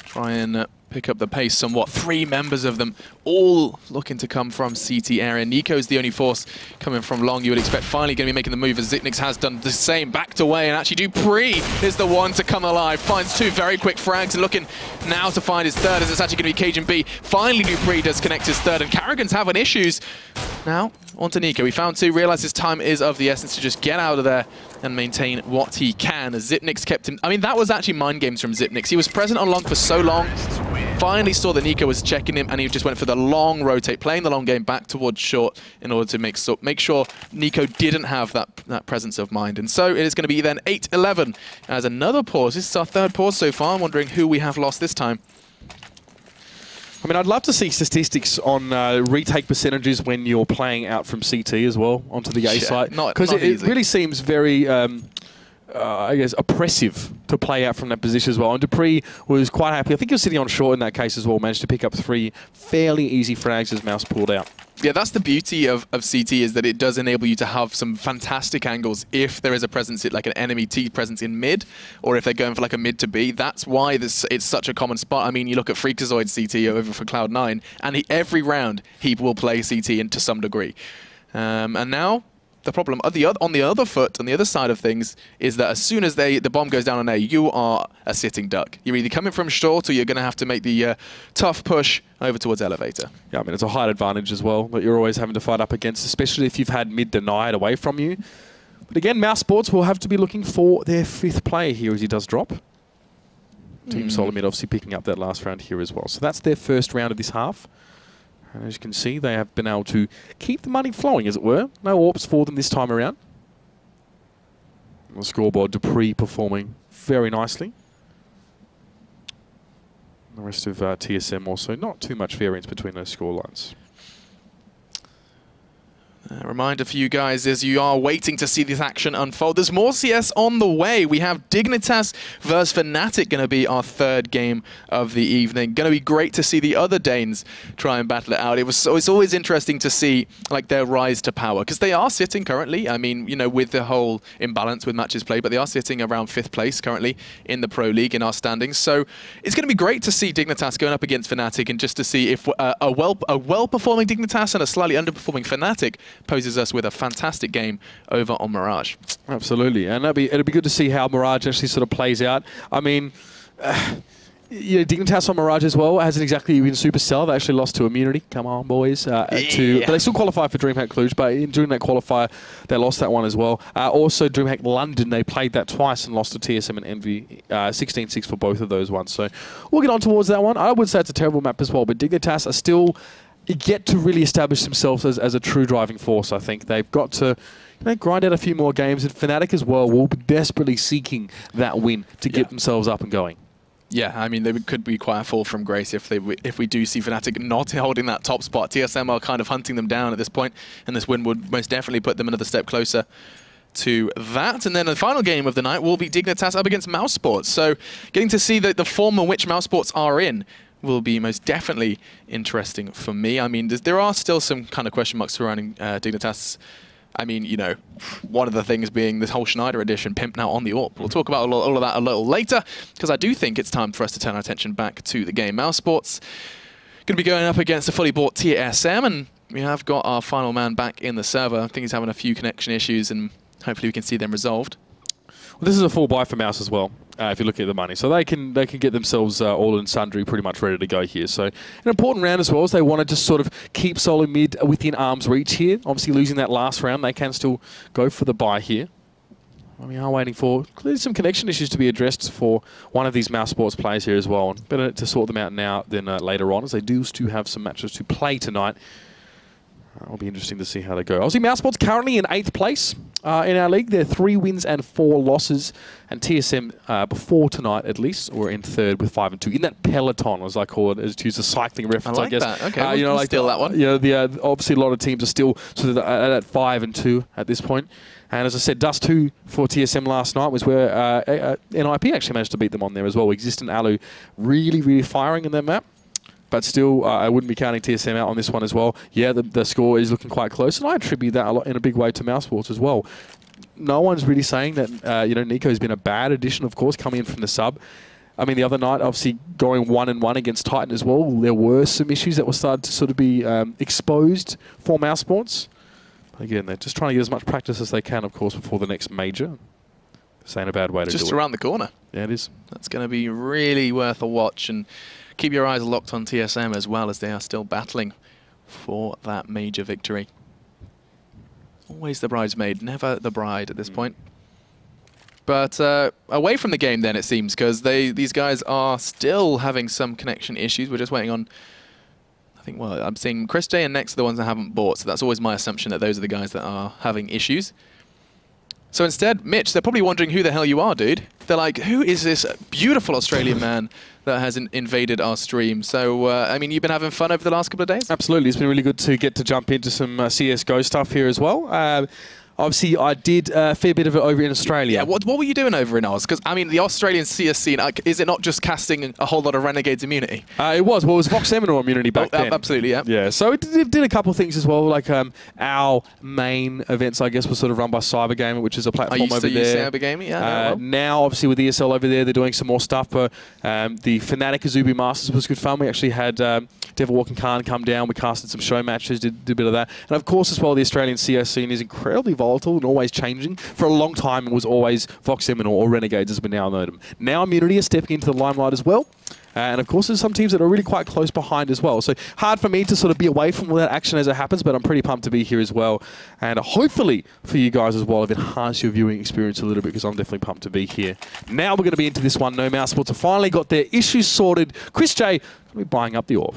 A: Try and pick up the pace somewhat. 3 members of them, all looking to come from CT area. Nico's the only force coming from long. You would expect finally going to be making the move, as Zipnix has done the same. Backed away, and actually Dupree is the one to come alive. Finds 2 very quick frags, and looking now to find his third, as it's actually going to be Cajun B. Finally, Dupree does connect his third, and Carrigan's having issues. Now, on to Nico. He found 2, realizes time is of the essence to just get out of there and maintain what he can, as Zipnix kept him. I mean, that was actually mind games from Zipnix. He was present on long for so long. finally saw that Nico was checking him, and he just went for the long rotate, playing the long game back towards short in order to make sure Nico didn't have that presence of mind. And so it is going to be then 8-11 as another pause. This is our third pause so far. I'm wondering who we have lost this time.
B: I mean, I'd love to see statistics on retake percentages when you're playing out from CT as well onto the A site. Because it really seems very, I guess, oppressive to play out from that position as well. And Dupree was quite happy. I think he was sitting on short in that case as well. Managed to pick up 3 fairly easy frags as Mouse pulled out.
A: Yeah, that's the beauty of CT, is that it does enable you to have some fantastic angles if there is a presence, like an enemy T presence in mid, or if they're going for like a mid to B. That's why it's such a common spot. I mean, you look at Freakazoid CT over for Cloud9, and every round he will play CT to some degree. And now the problem on the other foot, on the other side of things, is that as soon as the bomb goes down on A, you are a sitting duck. You're either coming from short, or you're going to have to make the tough push over towards elevator.
B: Yeah, I mean, it's a height advantage as well that you're always having to fight up against, especially if you've had mid denied away from you. But again, mousesports will have to be looking for their 5th player here as he does drop. Team Solomid obviously picking up that last round here as well. So that's their first round of this half. And as you can see, they have been able to keep the money flowing, as it were. No AWPs for them this time around. On the scoreboard, Dupree performing very nicely. The rest of TSM also, not too much variance between those score lines.
A: A reminder for you guys as you are waiting to see this action unfold. There's more CS on the way. We have Dignitas versus Fnatic going to be our 3rd game of the evening. Going to be great to see the other Danes try and battle it out. It's always interesting to see like their rise to power, because they are sitting currently, I mean, you know, with the whole imbalance with matches played, but they are sitting around 5th place currently in the Pro League in our standings. So it's going to be great to see Dignitas going up against Fnatic, and just to see if a well-performing Dignitas and a slightly underperforming Fnatic poses us with a fantastic game over on Mirage.
B: Absolutely, and it'll be good to see how Mirage actually sort of plays out. I mean, you know, Dignitas on Mirage as well hasn't exactly been super stellar. They actually lost to Immunity. Come on, boys. But they still qualified for DreamHack Cluj, but during that qualifier, they lost that one as well. Also, DreamHack London, they played that twice and lost to TSM and Envy 16-6 for both of those ones. So we'll get on towards that one. I would say it's a terrible map as well, but Dignitas are still yet to really establish themselves as a true driving force. I think they've got to grind out a few more games, and Fnatic as well will be desperately seeking that win to get themselves up and going.
A: Yeah, I mean, they could be quite a fall from grace if we do see Fnatic not holding that top spot. TSM are kind of hunting them down at this point, and this win would most definitely put them another step closer to that. And then the final game of the night will be Dignitas up against mousesports. So getting to see the form in which mousesports are in will be most definitely interesting for me. I mean, there are still some kind of question marks surrounding Dignitas. I mean, you know, one of the things being this whole Schneider edition pimped out on the AWP. We'll talk about all of that a little later, because I do think it's time for us to turn our attention back to the game. mousesports going to be going up against a fully bought TSM, and we have got our final man back in the server. I think he's having a few connection issues, and hopefully we can see them resolved.
B: Well, this is a full buy for Mouse as well, if you look at the money. So they can get themselves all and sundry pretty much ready to go here. So an important round as well, as they want to just sort of keep solo mid within arm's reach here. Obviously losing that last round, they can still go for the buy here. We are waiting for clearly some connection issues to be addressed for one of these mousesports players here as well. And better to sort them out now than later on, as they do still have some matches to play tonight. It'll be interesting to see how they go. Obviously, mousesports currently in 8th place in our league. They're 3 wins and 4 losses. And TSM, before tonight at least, were in 3rd with 5 and 2. In that peloton, as I call it, as to use a cycling reference, I guess.
A: That. Okay,
B: you know, like
A: steal that one.
B: You know, obviously a lot of teams are still sort of at 5 and 2 at this point. And as I said, Dust2 for TSM last night was where NIP actually managed to beat them on there as well. Existent Alu really, really firing in their map. But still, I wouldn't be counting TSM out on this one as well. Yeah, the score is looking quite close, and I attribute that in a big way to mousesports as well. No one's really saying that, you know, Nico's been a bad addition, of course, coming in from the sub. I mean, the other night, obviously, going 1-1 against Titan as well, there were some issues that were starting to sort of be exposed for mousesports. But again, they're just trying to get as much practice as they can, of course, before the next major. This ain't a bad way to do it.
A: Just around the corner.
B: Yeah, it is.
A: That's going to be really worth a watch, and keep your eyes locked on TSM as well, as they are still battling for that major victory. Always the bridesmaid, never the bride at this point. But away from the game then, it seems, because these guys are still having some connection issues. We're just waiting on, I think, well, I'm seeing Chris J and Next are the ones that haven't bought, so that's always my assumption that those are the guys that are having issues. So instead, Mitch, they're probably wondering who the hell you are, dude. They're like, who is this beautiful Australian man that has invaded our stream? So, I mean, you've been having fun over the last couple of days?
B: Absolutely. It's been really good to get to jump into some CSGO stuff here as well. Obviously, I did a fair bit of it over in Australia.
A: Yeah, what were you doing over in Oz? Because, I mean, the Australian CS scene, is it not just casting a whole lot of Renegades immunity?
B: It was. Well, it was Vox Seminole immunity back then.
A: Absolutely, yeah.
B: Yeah, so it did a couple of things as well. Like our main events, I guess, were sort of run by Cyber Gamer, which is a platform over there.
A: Cyber Gamer, yeah.
B: Now, obviously, with ESL over there, they're doing some more stuff. But the Fnatic Azubu Masters was good fun. We actually had Devil Walking Khan come down. We casted some show matches, did a bit of that. And, of course, as well, the Australian CS scene is incredibly volatile and always changing. For a long time, it was always Vox Seminole or Renegades, as we now know them. Now, Immunity is stepping into the limelight as well. And, of course, there's some teams that are really quite close behind as well. So, hard for me to sort of be away from all that action as it happens, but I'm pretty pumped to be here as well. And hopefully, for you guys as well, I've enhanced your viewing experience a little bit, because I'm definitely pumped to be here. Now we're going to be into this one. No mousesports have finally got their issues sorted. Chris J going to be buying up the orb.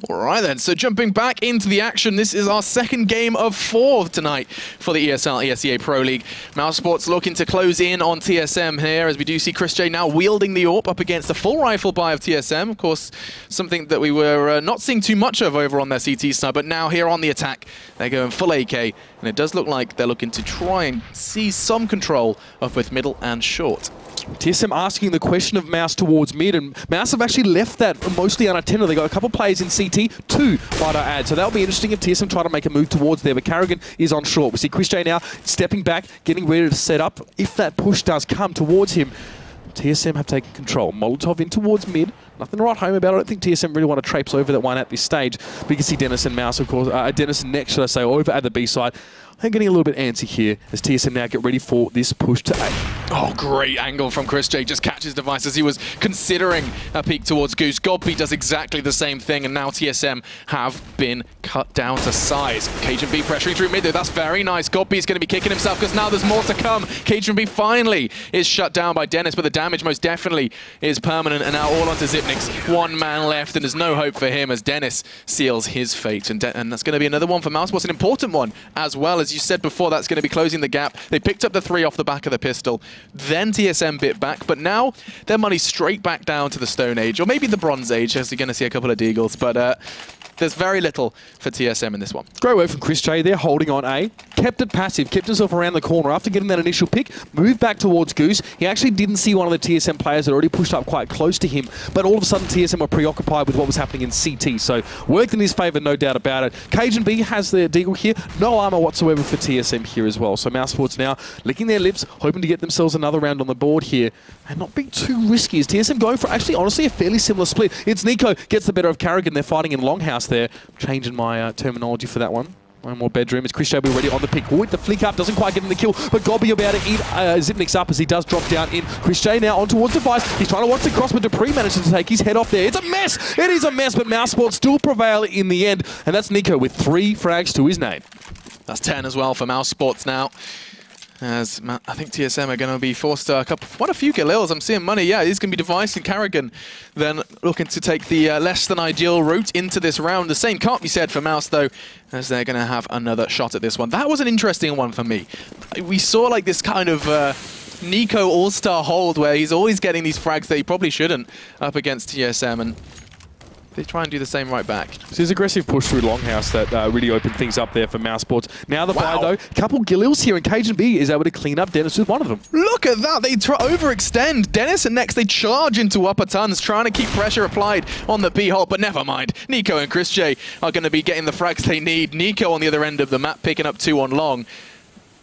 A: All right then, so jumping back into the action, this is our second game of 4 tonight for the ESL ESEA Pro League. mousesports looking to close in on TSM here, as we do see Chris J now wielding the AWP up against a full rifle buy of TSM. Of course, something that we were not seeing too much of over on their CT side, but now here on the attack, they're going full AK, and it does look like they're looking to try and seize some control of both middle and short.
B: TSM asking the question of Mouse towards mid, and Mouse have actually left that mostly unattended. They got a couple players in CT, 2 might I add. So that'll be interesting if TSM try to make a move towards there, but Carrigan is on short. We see Chris J now stepping back, getting ready to set up. If that push does come towards him, TSM have taken control. Molotov in towards mid. Nothing to write home about. I don't think TSM really want to traipse over that one at this stage. But you can see Dennis and Mouse, of course, Dennis and Next, should I say, over at the B side. I'm getting a little bit antsy here as TSM now get ready for this push to A.
A: Oh, great angle from Chris J. Just catches device as he was considering a peek towards Goose. Godby does exactly the same thing, and now TSM have been cut down to size. Cajun B pressuring through mid there. That's very nice. Godby's going to be kicking himself because now there's more to come. Cajun B finally is shut down by Dennis, but the damage most definitely is permanent, and now all onto Zipnix. 1 man left, and there's no hope for him as Dennis seals his fate. And that's going to be another one for mousesports, an important one as well. As you said before, that's going to be closing the gap. They picked up the 3 off the back of the pistol. Then TSM bit back, but now their money's straight back down to the Stone Age, or maybe the Bronze Age, as you're going to see a couple of deagles. But there's very little for TSM in this one.
B: Great work from Chris J. They're holding on A. Kept it passive, kept himself around the corner after getting that initial pick, moved back towards Goose. He actually didn't see one of the TSM players that already pushed up quite close to him, but all of a sudden TSM were preoccupied with what was happening in CT, so worked in his favour, no doubt about it. Cajun B has the deagle here, no armour whatsoever for TSM here as well, so mousesports now licking their lips, hoping to get themselves another round on the board here, and not being too risky. Is TSM going for actually, honestly, a fairly similar split. It's Nico gets the better of Carrigan. They're fighting in Longhouse there. Changing my terminology for that one. One more bedroom. It's Chris J ready on the pick. With the flick up, doesn't quite get in the kill, but Gobby about to eat Zipnix up as he does drop down in. Chris J now on towards the device. He's trying to watch the cross, but Dupree manages to take his head off there. It's a mess! It is a mess, but mousesports still prevail in the end, and that's Nico with 3 frags to his name.
A: That's 10 as well for mousesports now. As I think TSM are going to be forced to quite a few Galils. I'm seeing money. Yeah, he's going to be Device and Carrigan then looking to take the less than ideal route into this round. The same can't be said for Mouse, though, as they're going to have another shot at this one. That was an interesting one for me. We saw like this kind of Nico all-star hold where he's always getting these frags that he probably shouldn't up against TSM, and they try and do the same right back.
B: So there's aggressive push through Longhouse that really opened things up there for mousesports. Now the buy, though, couple Gilils here, and Cajun B is able to clean up Dennis with one of them.
A: Look at that. They overextend. Dennis and Next, they charge into upper tons, trying to keep pressure applied on the B hole, but never mind. Nico and Chris J are going to be getting the frags they need. Nico on the other end of the map, picking up 2 on long.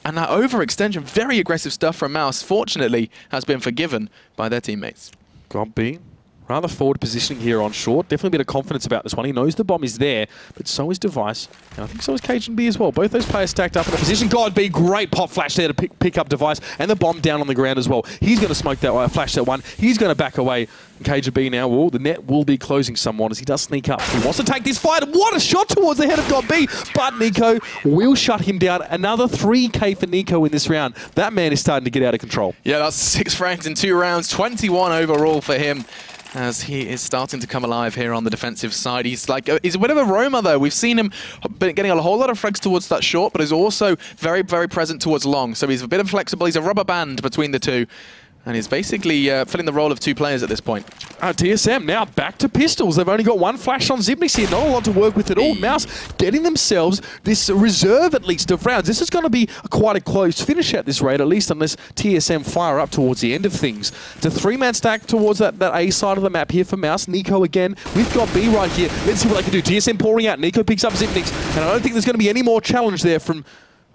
A: And that overextension, very aggressive stuff from Mouse, fortunately, has been forgiven by their teammates.
B: God B. Rather forward positioning here on short. Definitely a bit of confidence about this one. He knows the bomb is there, but so is Device. And I think so is Cajun B as well. Both those players stacked up in a position. God B, great pop flash there to pick up Device. And the bomb down on the ground as well. He's going to smoke that flash that one. He's going to back away. And Cajun B now, well, the net will be closing somewhat as he does sneak up. He wants to take this fight. What a shot towards the head of God B. But Nico will shut him down. Another 3K for Nico in this round. That man is starting to get out of control.
A: Yeah, that's 6 frags in 2 rounds. 21 overall for him, as he is starting to come alive here on the defensive side. He's like, he's a bit of a roamer though. We've seen him getting a whole lot of frags towards that short, but is also very, very present towards long. So he's a bit of flexible. He's a rubber band between the two. And he's basically filling the role of 2 players at this point.
B: TSM now back to pistols. They've only got 1 flash on Zipnix here. Not a lot to work with at all. Mouse getting themselves this reserve, at least, of rounds. This is going to be quite a close finish at this rate, at least unless TSM fire up towards the end of things. It's a 3-man stack towards that A side of the map here for Mouse. Nico again. We've got B right here. Let's see what they can do. TSM pouring out. Nico picks up Zipnix. And I don't think there's going to be any more challenge there from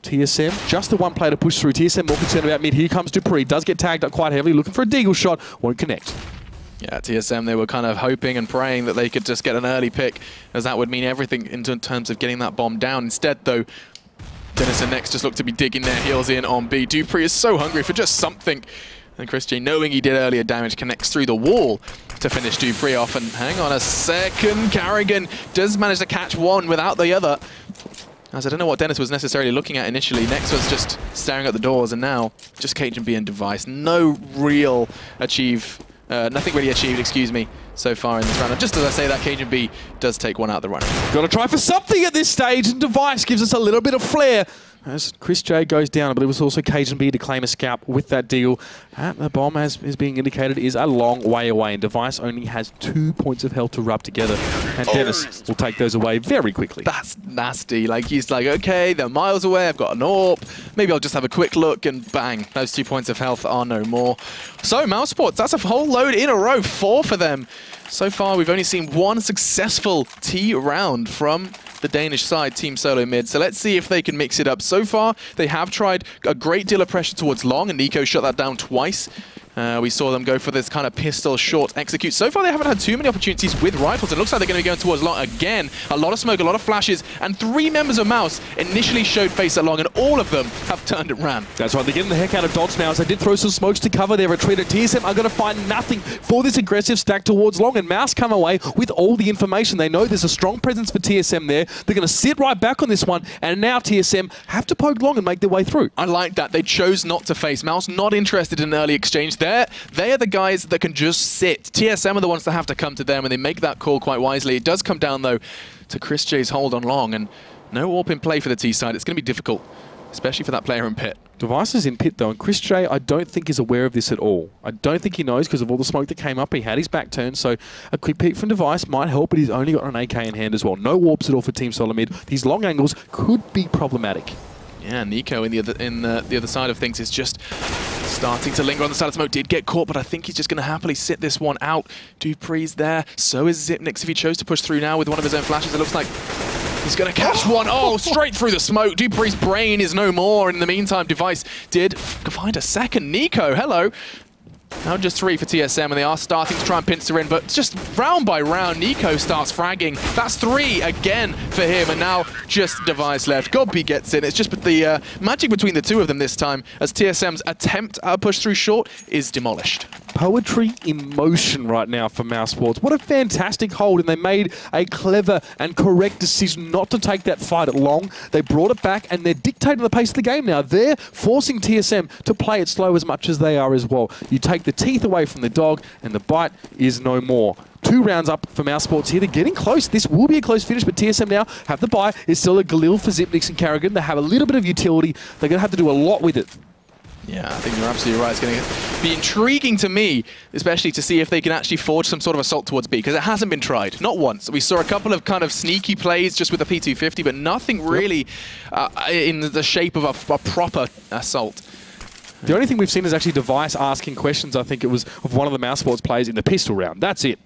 B: TSM. Just the 1 player to push through. TSM more concerned about mid. Here comes Dupree. Does get tagged up quite heavily. Looking for a deagle shot. Won't connect.
A: Yeah, TSM, they were kind of hoping and praying that they could just get an early pick, as that would mean everything in terms of getting that bomb down. Instead, though, Dennis and Next just look to be digging their heels in on B. Dupree is so hungry for just something. And Chris J, knowing he did earlier damage, connects through the wall to finish Dupree off. And hang on a second, Carrigan does manage to catch one without the other. As I don't know what Dennis was necessarily looking at initially. Next was just staring at the doors, and now just Cajun B and Device. Nothing really achieved, excuse me, so far in this round. And just as I say that, Cajun B does take one out of the running.
B: Got to try for something at this stage, and Device gives us a little bit of flair. As Chris J goes down, but it was also Cajun B to claim a scalp with that deal. The bomb, as is being indicated, is a long way away, and Device only has 2 points of health to rub together. And Dennis will take those away very quickly.
A: That's nasty. Like, he's like, okay, they're miles away, I've got an AWP. Maybe I'll just have a quick look, and bang, those 2 points of health are no more. So, mousesports, that's a whole load in a row, 4 for them. So far, we've only seen 1 successful T round from the Danish side, Team Solo Mid. So let's see if they can mix it up. So far, they have tried a great deal of pressure towards long, and Nico shut that down twice. We saw them go for this kind of pistol short execute. So far, they haven't had too many opportunities with rifles. It looks like they're going to be going towards long again. A lot of smoke, a lot of flashes, and 3 members of Mouse initially showed face at long, and all of them have turned and ran. That's
B: right, they're getting the heck out of dodge now, as they did throw some smokes to cover their retreat. TSM are going to find nothing for this aggressive stack towards long, and Mouse come away with all the information. They know there's a strong presence for TSM there. They're going to sit right back on this one, and now TSM have to poke long and make their way through.
A: I like that. They chose not to face. Mouse not interested in an early exchange. They are the guys that can just sit. TSM are the ones that have to come to them, and they make that call quite wisely. It does come down, though, to Chris J's hold on long, and no AWP in play for the T side. It's going to be difficult, especially for that player in pit.
B: Device is in pit, though, and Chris J, I don't think is aware of this at all. I don't think he knows because of all the smoke that came up. He had his back turned, so a quick peek from Device might help, but he's only got an AK in hand as well. No warps at all for Team Solo Mid. These long angles could be problematic.
A: Yeah, Nico in the other side of things is just starting to linger on the side of smoke. Did get caught, but I think he's just going to happily sit this one out. Dupree's there. So is Zipnix if he chose to push through now with one of his own flashes. It looks like he's going to catch one. Oh, straight through the smoke. Dupree's brain is no more. In the meantime, Device did find a second. Nico, hello. Now just 3 for TSM, and they are starting to try and pincer in, but just round by round, Nico starts fragging. That's 3 again for him, and now just Device left. Godby gets in. It's just the magic between the two of them this time, as TSM's attempt at a push through short is demolished.
B: Poetry in motion right now for mousesports. What a fantastic hold, and they made a clever and correct decision not to take that fight at long. They brought it back, and they're dictating the pace of the game now. They're forcing TSM to play it slow as much as they are as well. You take the teeth away from the dog, and the bite is no more. 2 rounds up for mousesports here. They're getting close. This will be a close finish, but TSM now have the bye. It's still a Galil for Zipnix and Carrigan. They have a little bit of utility. They're going to have to do a lot with it.
A: Yeah, I think you're absolutely right. It's going to be intriguing to me, especially to see if they can actually forge some sort of assault towards B, because it hasn't been tried. Not once. We saw a couple of kind of sneaky plays just with the P250, but nothing really in the shape of a proper assault.
B: The only thing we've seen is actually Device asking questions, I think it was, of one of the mousesports players in the pistol round. That's it.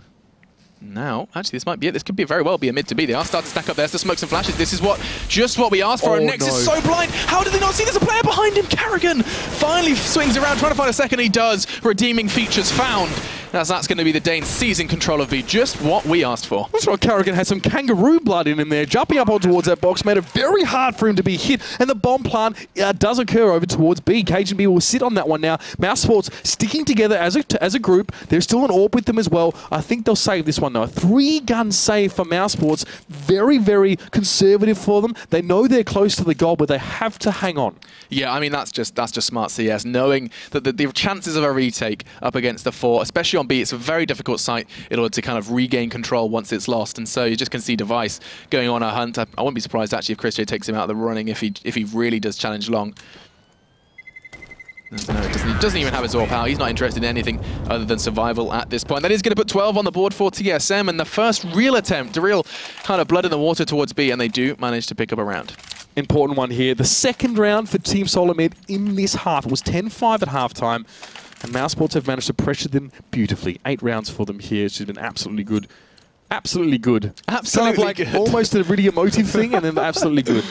A: Now, actually, this might be it. This could be very well be a mid to B. They are starting to stack up. There's the smokes and flashes. This is just what we asked for. And Nex is so blind. How did they not see there's a player behind him? Carrigan finally swings around, trying to find a second. He does. Redeeming features found. as that's going to be the Danes seizing control of B, just what we asked for.
B: That's right, Carrigan had some kangaroo blood in him there, jumping up on towards that box, made it very hard for him to be hit, and the bomb plant does occur over towards B. Cajun B will sit on that one now. mousesports sticking together as a group. There's still an AWP with them as well. I think they'll save this one though. A 3-gun save for mousesports. Very, very conservative for them. They know they're close to the goal, but they have to hang on.
A: Yeah, I mean, that's just smart CS, knowing that the chances of a retake up against the 4, especially on B, it's a very difficult site in order to kind of regain control once it's lost. And so you just can see Device going on a hunt. I wouldn't be surprised actually if Chris J takes him out of the running if he really does challenge long. No, he doesn't even have his AWP out. He's not interested in anything other than survival at this point. That is going to put 12 on the board for TSM, and the first real attempt, the real kind of blood in the water towards B, and they do manage to pick up a round.
B: Important one here. The second round for Team Solar Mid in this half. It was 10-5 at halftime, and mousesports have managed to pressure them beautifully. 8 rounds for them here. It's been absolutely good. Absolutely good.
A: Absolutely
B: kind of like
A: good.
B: Almost a really emotive thing, and then absolutely good.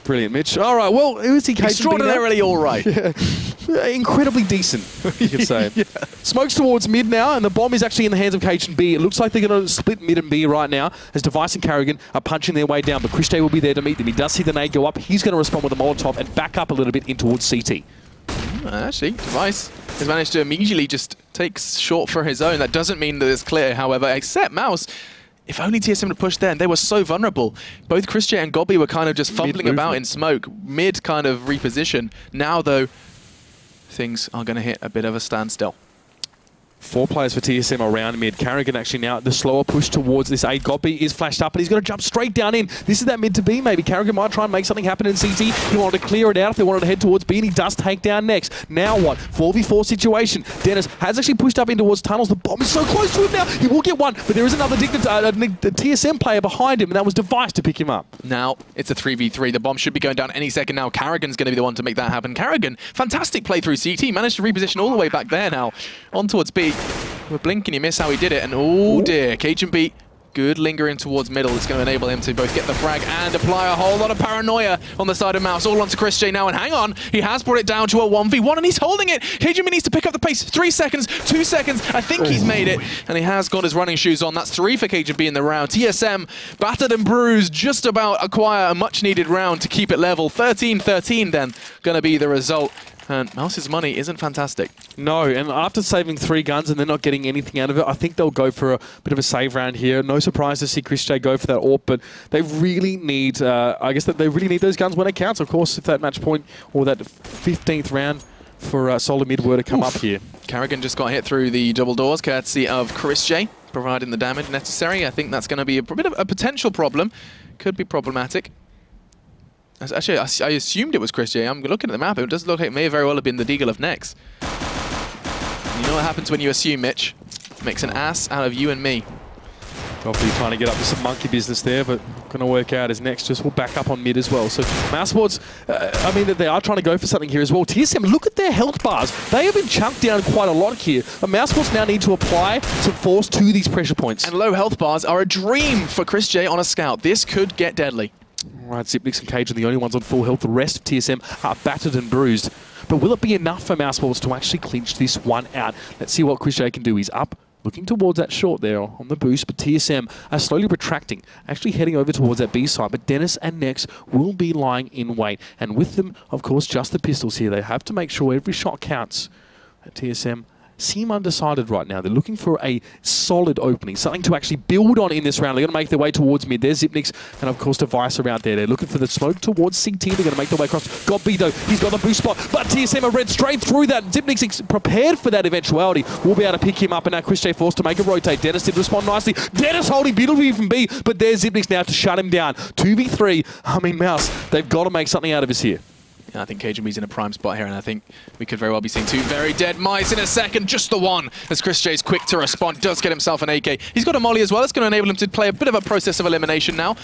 B: Brilliant, Mitch. All right, well, who's he?
A: Extraordinarily all right.
B: Yeah. Incredibly decent, you could say. Yeah. Smokes towards mid now, and the bomb is actually in the hands of Cajun B. It looks like they're going to split mid and B right now, as Device and Carrigan are punching their way down, but Chris J will be there to meet them. He does see the nade go up. He's going to respond with a Molotov and back up a little bit in towards CT.
A: Actually, Device has managed to immediately just take short for his own. That doesn't mean that it's clear, however, except Mouse. If only TSM had pushed there, and they were so vulnerable. Both Chris J and Gobby were kind of just fumbling about in smoke, mid kind of reposition. Now, though, things are going to hit a bit of a standstill.
B: 4 players for TSM around mid. Carrigan actually now the slower push towards this A. Gobby is flashed up, and he's going to jump straight down in. This is that mid to B, maybe. Carrigan might try and make something happen in CT. He wanted to clear it out if they wanted to head towards B, and he does take down next. Now what? 4v4 situation. Dennis has actually pushed up in towards tunnels. The bomb is so close to him now. He will get one, but there is another TSM player behind him, and that was Device to pick him up.
A: Now it's a 3v3. The bomb should be going down any second now. Carrigan's going to be the one to make that happen. Carrigan, fantastic play through CT. Managed to reposition all the way back there now. On towards B. With blink and you miss how he did it, and oh dear, Cajun B, good lingering towards middle. It's going to enable him to both get the frag and apply a whole lot of paranoia on the side of Mouse. All onto Chris J now, and hang on, he has brought it down to a 1v1, and he's holding it. Cajun B needs to pick up the pace. 3 seconds, 2 seconds, I think he's made it, and he has got his running shoes on. That's 3 for Cajun B in the round. TSM, battered and bruised, just about acquire a much-needed round to keep it level. 13-13 then, going to be the result. And Mouse's money isn't fantastic. No, and after saving 3 guns and they're not getting anything out of it, I think they'll go for a bit of a save round here. No surprise to see Chris J go for that AWP, but they really need, I guess that they really need those guns when it counts. Of course, if that match point or that 15th round for Solar Mid were to come up here. Carrigan just got hit through the double doors, courtesy of Chris J, providing the damage necessary. I think that's going to be a bit of a potential problem. Could be problematic. Actually, I assumed it was Chris J. I'm looking at the map. It does look like it may very well have been the Deagle of Nex. You know what happens when you assume, Mitch? Makes an ass out of you and me. Probably trying to get up to some monkey business there, but going to work out as Nex just will back up on mid as well. So mousesports, I mean, they are trying to go for something here as well. TSM, look at their health bars. They have been chunked down quite a lot here. But mousesports now need to apply some force to these pressure points. And low health bars are a dream for Chris J on a scout. This could get deadly. Right, Zipnix and Cage are the only ones on full health. The rest of TSM are battered and bruised. But will it be enough for mousesports to actually clinch this one out? Let's see what Chris J can do. He's up, looking towards that short there on the boost, but TSM are slowly retracting, actually heading over towards that B side. But Dennis and Nex will be lying in wait. And with them, of course, just the pistols here. They have to make sure every shot counts. At TSM seem undecided right now. They're looking for a solid opening, something to actually build on in this round. They're going to make their way towards mid. There's Zipnix and, of course, Device around there. They're looking for the smoke towards CT. They're going to make their way across. Gobby, though, he's got the boost spot, but TSM are read straight through that. Zipnix prepared for that eventuality. We'll be able to pick him up, and now Chris J forced to make a rotate. Dennis did respond nicely. Dennis holding beautifully from B, but there's Zipnix now to shut him down. 2v3. I mean, Mouse, they've got to make something out of us here. Yeah, I think Cajun B's in a prime spot here, and I think we could very well be seeing 2 very dead mice in a second. Just the one, as Chris J's quick to respond, does get himself an AK. He's got a molly as well. It's going to enable him to play a bit of a process of elimination now.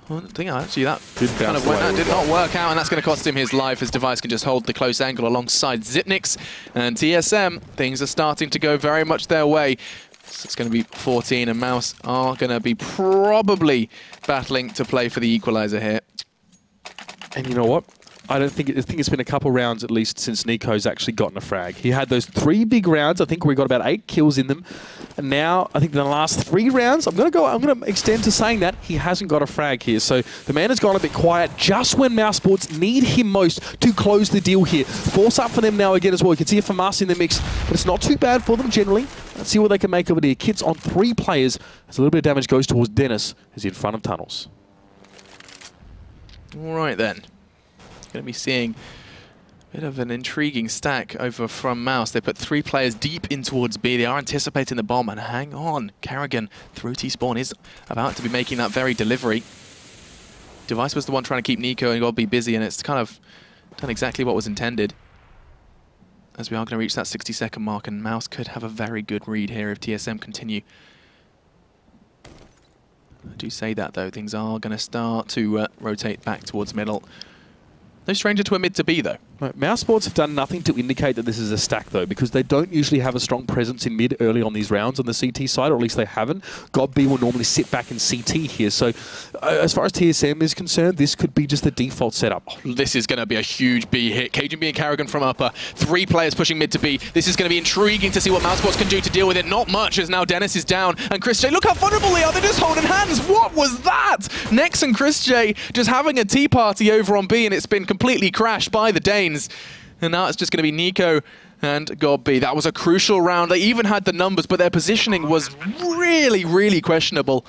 A: Well, I think actually that kind of went out, did not work out, and that's going to cost him his life as Device can just hold the close angle alongside Zipnix. And TSM, things are starting to go very much their way. So it's going to be 14, and Mouse are going to be probably battling to play for the equalizer here. And you know what?
B: I think it's been a couple rounds at least since Nico's actually gotten a frag. He had those 3 big rounds, I think, where he got about 8 kills in them. And now, I think in the last 3 rounds, I'm going to extend to saying that he hasn't got a frag here. So the man has gone a bit quiet just when mousesports need him most to close the deal here. Force up for them now again as well. You can see a FAMAS in the mix, but it's not too bad for them generally. Let's see what they can make of it here. Kits on 3 players. As a little bit of damage goes towards Dennis, who's in front of tunnels.
A: All right then. Going to be seeing a bit of an intriguing stack over from Mouse. They put 3 players deep in towards B. They are anticipating the bomb, and hang on. Karrigan through T-Spawn is about to be making that very delivery. Device was the one trying to keep Nico and GodB busy, and it's kind of done exactly what was intended. As we are going to reach that 60-second mark, and Mouse could have a very good read here if TSM continue. I do say that, though. Things are going to start to rotate back towards middle. No stranger to a mid to B, though.
B: Right. mousesports have done nothing to indicate that this is a stack, though, because they don't usually have a strong presence in mid early on these rounds on the CT side, or at least they haven't. GodB will normally sit back in CT here. So as far as TSM is concerned, this could be just the default setup.
A: This is going to be a huge B hit. Cajun B and Karrigan from upper. 3 players pushing mid to B. This is going to be intriguing to see what mousesports can do to deal with it. Not much, as now Dennis is down. And Chris J, look how vulnerable they are. They're just holding hands. What was that? Nex and Chris J just having a tea party over on B, and it's been completely crashed by the Danes. And now it's just going to be Nico and GodB. That was a crucial round. They even had the numbers, but their positioning was really, really questionable.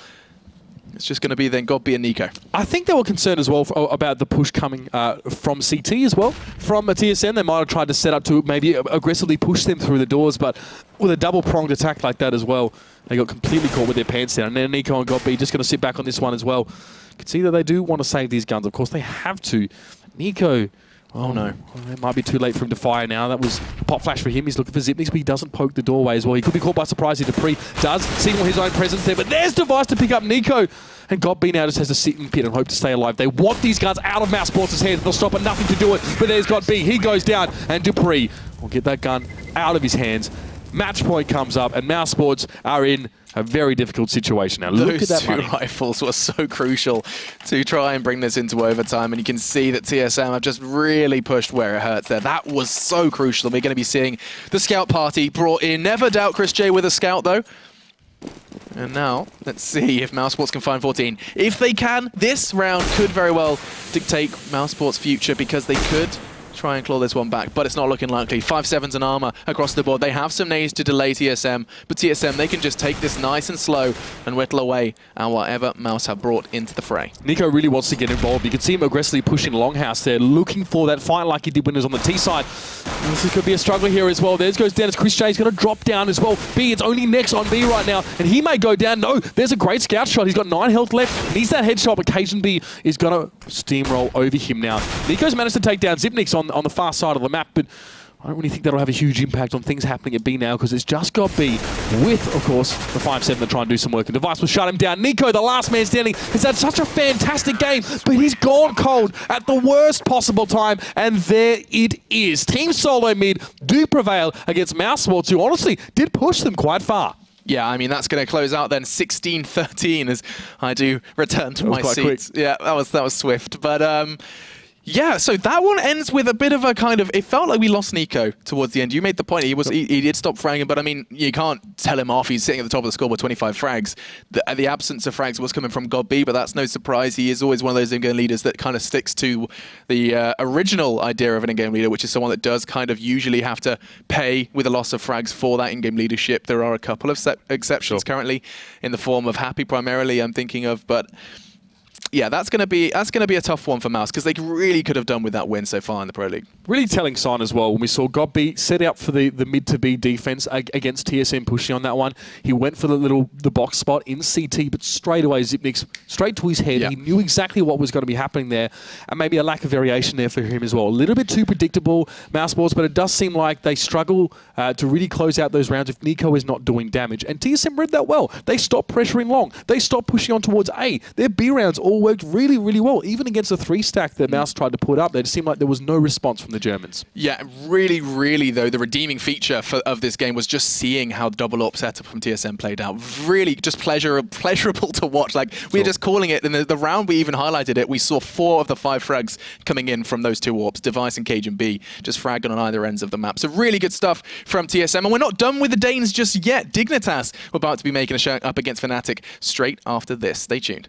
A: It's just going to be then GodB and Nico. I
B: think they were concerned as well about the push coming from CT as well. From a TSM, they might have tried to set up to maybe aggressively push them through the doors, but with a double-pronged attack like that as well, they got completely caught with their pants down. And then Nico and GodB just going to sit back on this one as well. You can see that they do want to save these guns. Of course, they have to. Nico... Oh no, it might be too late for him to fire now. That was a pop flash for him. He's looking for Zipnix, but he doesn't poke the doorway as well. He could be caught by surprise here. Dupree does signal his own presence there, but there's Device to pick up Nico. And GodB now just has to sit in pit and hope to stay alive. They want these guns out of mousesports' hands. They'll stop at nothing to do it, but there's GodB. He goes down, and Dupree will get that gun out of his hands. Match point comes up, and mousesports are in a very difficult situation now. Look at that
A: Those 2 rifles were so crucial to try and bring this into overtime, and you can see that TSM have just really pushed where it hurts there. That was so crucial. We're going to be seeing the scout party brought in. Never doubt Chris J with a scout, though. And now, let's see if mousesports can find 14. If they can, this round could very well dictate mousesports' future, because they could try and claw this one back, but it's not looking likely. 5-7s and armor across the board. They have some nades to delay TSM, but TSM, they can just take this nice and slow and whittle away at whatever Mouse have brought into the fray.
B: Nico really wants to get involved. You can see him aggressively pushing Longhouse there, looking for that fight like he did when he was on the T side. This could be a struggle here as well. There goes Dennis. Chris J's going to drop down as well. B, it's only Nex on B right now, and he may go down. No, there's a great scout shot. He's got 9 health left. Needs that headshot, but Cajun B is going to steamroll over him now. Nico's managed to take down Zipnix on the far side of the map, but I don't really think that'll have a huge impact on things happening at B now, because it's just got B with, of course, the 5-7 to try and do some work. The Device will shut him down. Nico, the last man standing, has had such a fantastic game, but he's gone cold at the worst possible time, and there it is. Team Solo Mid do prevail against mousesports, who honestly did push them quite far.
A: Yeah, I mean, that's going to close out then 16-13 as I do return to my seat. Quick. Yeah, that was swift. But yeah, so that one ends with a bit of a kind of, it felt like we lost Nico towards the end. You made the point, he did stop fragging, but I mean, you can't tell him off. He's sitting at the top of the score with 25 frags. The absence of frags was coming from GodB, but that's no surprise. He is always one of those in-game leaders that kind of sticks to the original idea of an in-game leader, which is someone that does kind of usually have to pay with a loss of frags for that in-game leadership. There are a couple of exceptions currently in the form of Happy primarily, I'm thinking of, but yeah, that's gonna be a tough one for Mouse, because they really could have done with that win so far in the Pro League.
B: Really telling sign as well when we saw GodB set out for the mid to B defense against TSM pushing on that one. He went for the box spot in CT, but straight away Zipnix straight to his head. Yep. He knew exactly what was going to be happening there, and maybe a lack of variation there for him as well. A little bit too predictable, mousesports, but it does seem like they struggle to really close out those rounds if Nico is not doing damage. And TSM read that well. They stopped pressuring long. They stopped pushing on towards A. Their B rounds all all worked really, really well. Even against the 3-stack that Mouse tried to put up, it seemed like there was no response from the Germans.
A: Yeah, really, though, the redeeming feature of this game was just seeing how the double AWP setup from TSM played out. Really just pleasurable to watch. Like, we were just calling it, and the round we even highlighted it, we saw 4 of the 5 frags coming in from those 2 AWPs, Device and Cajun B, just fragging on either ends of the map. So really good stuff from TSM, and we're not done with the Danes just yet. Dignitas were about to be making a show up against Fnatic straight after this. Stay tuned.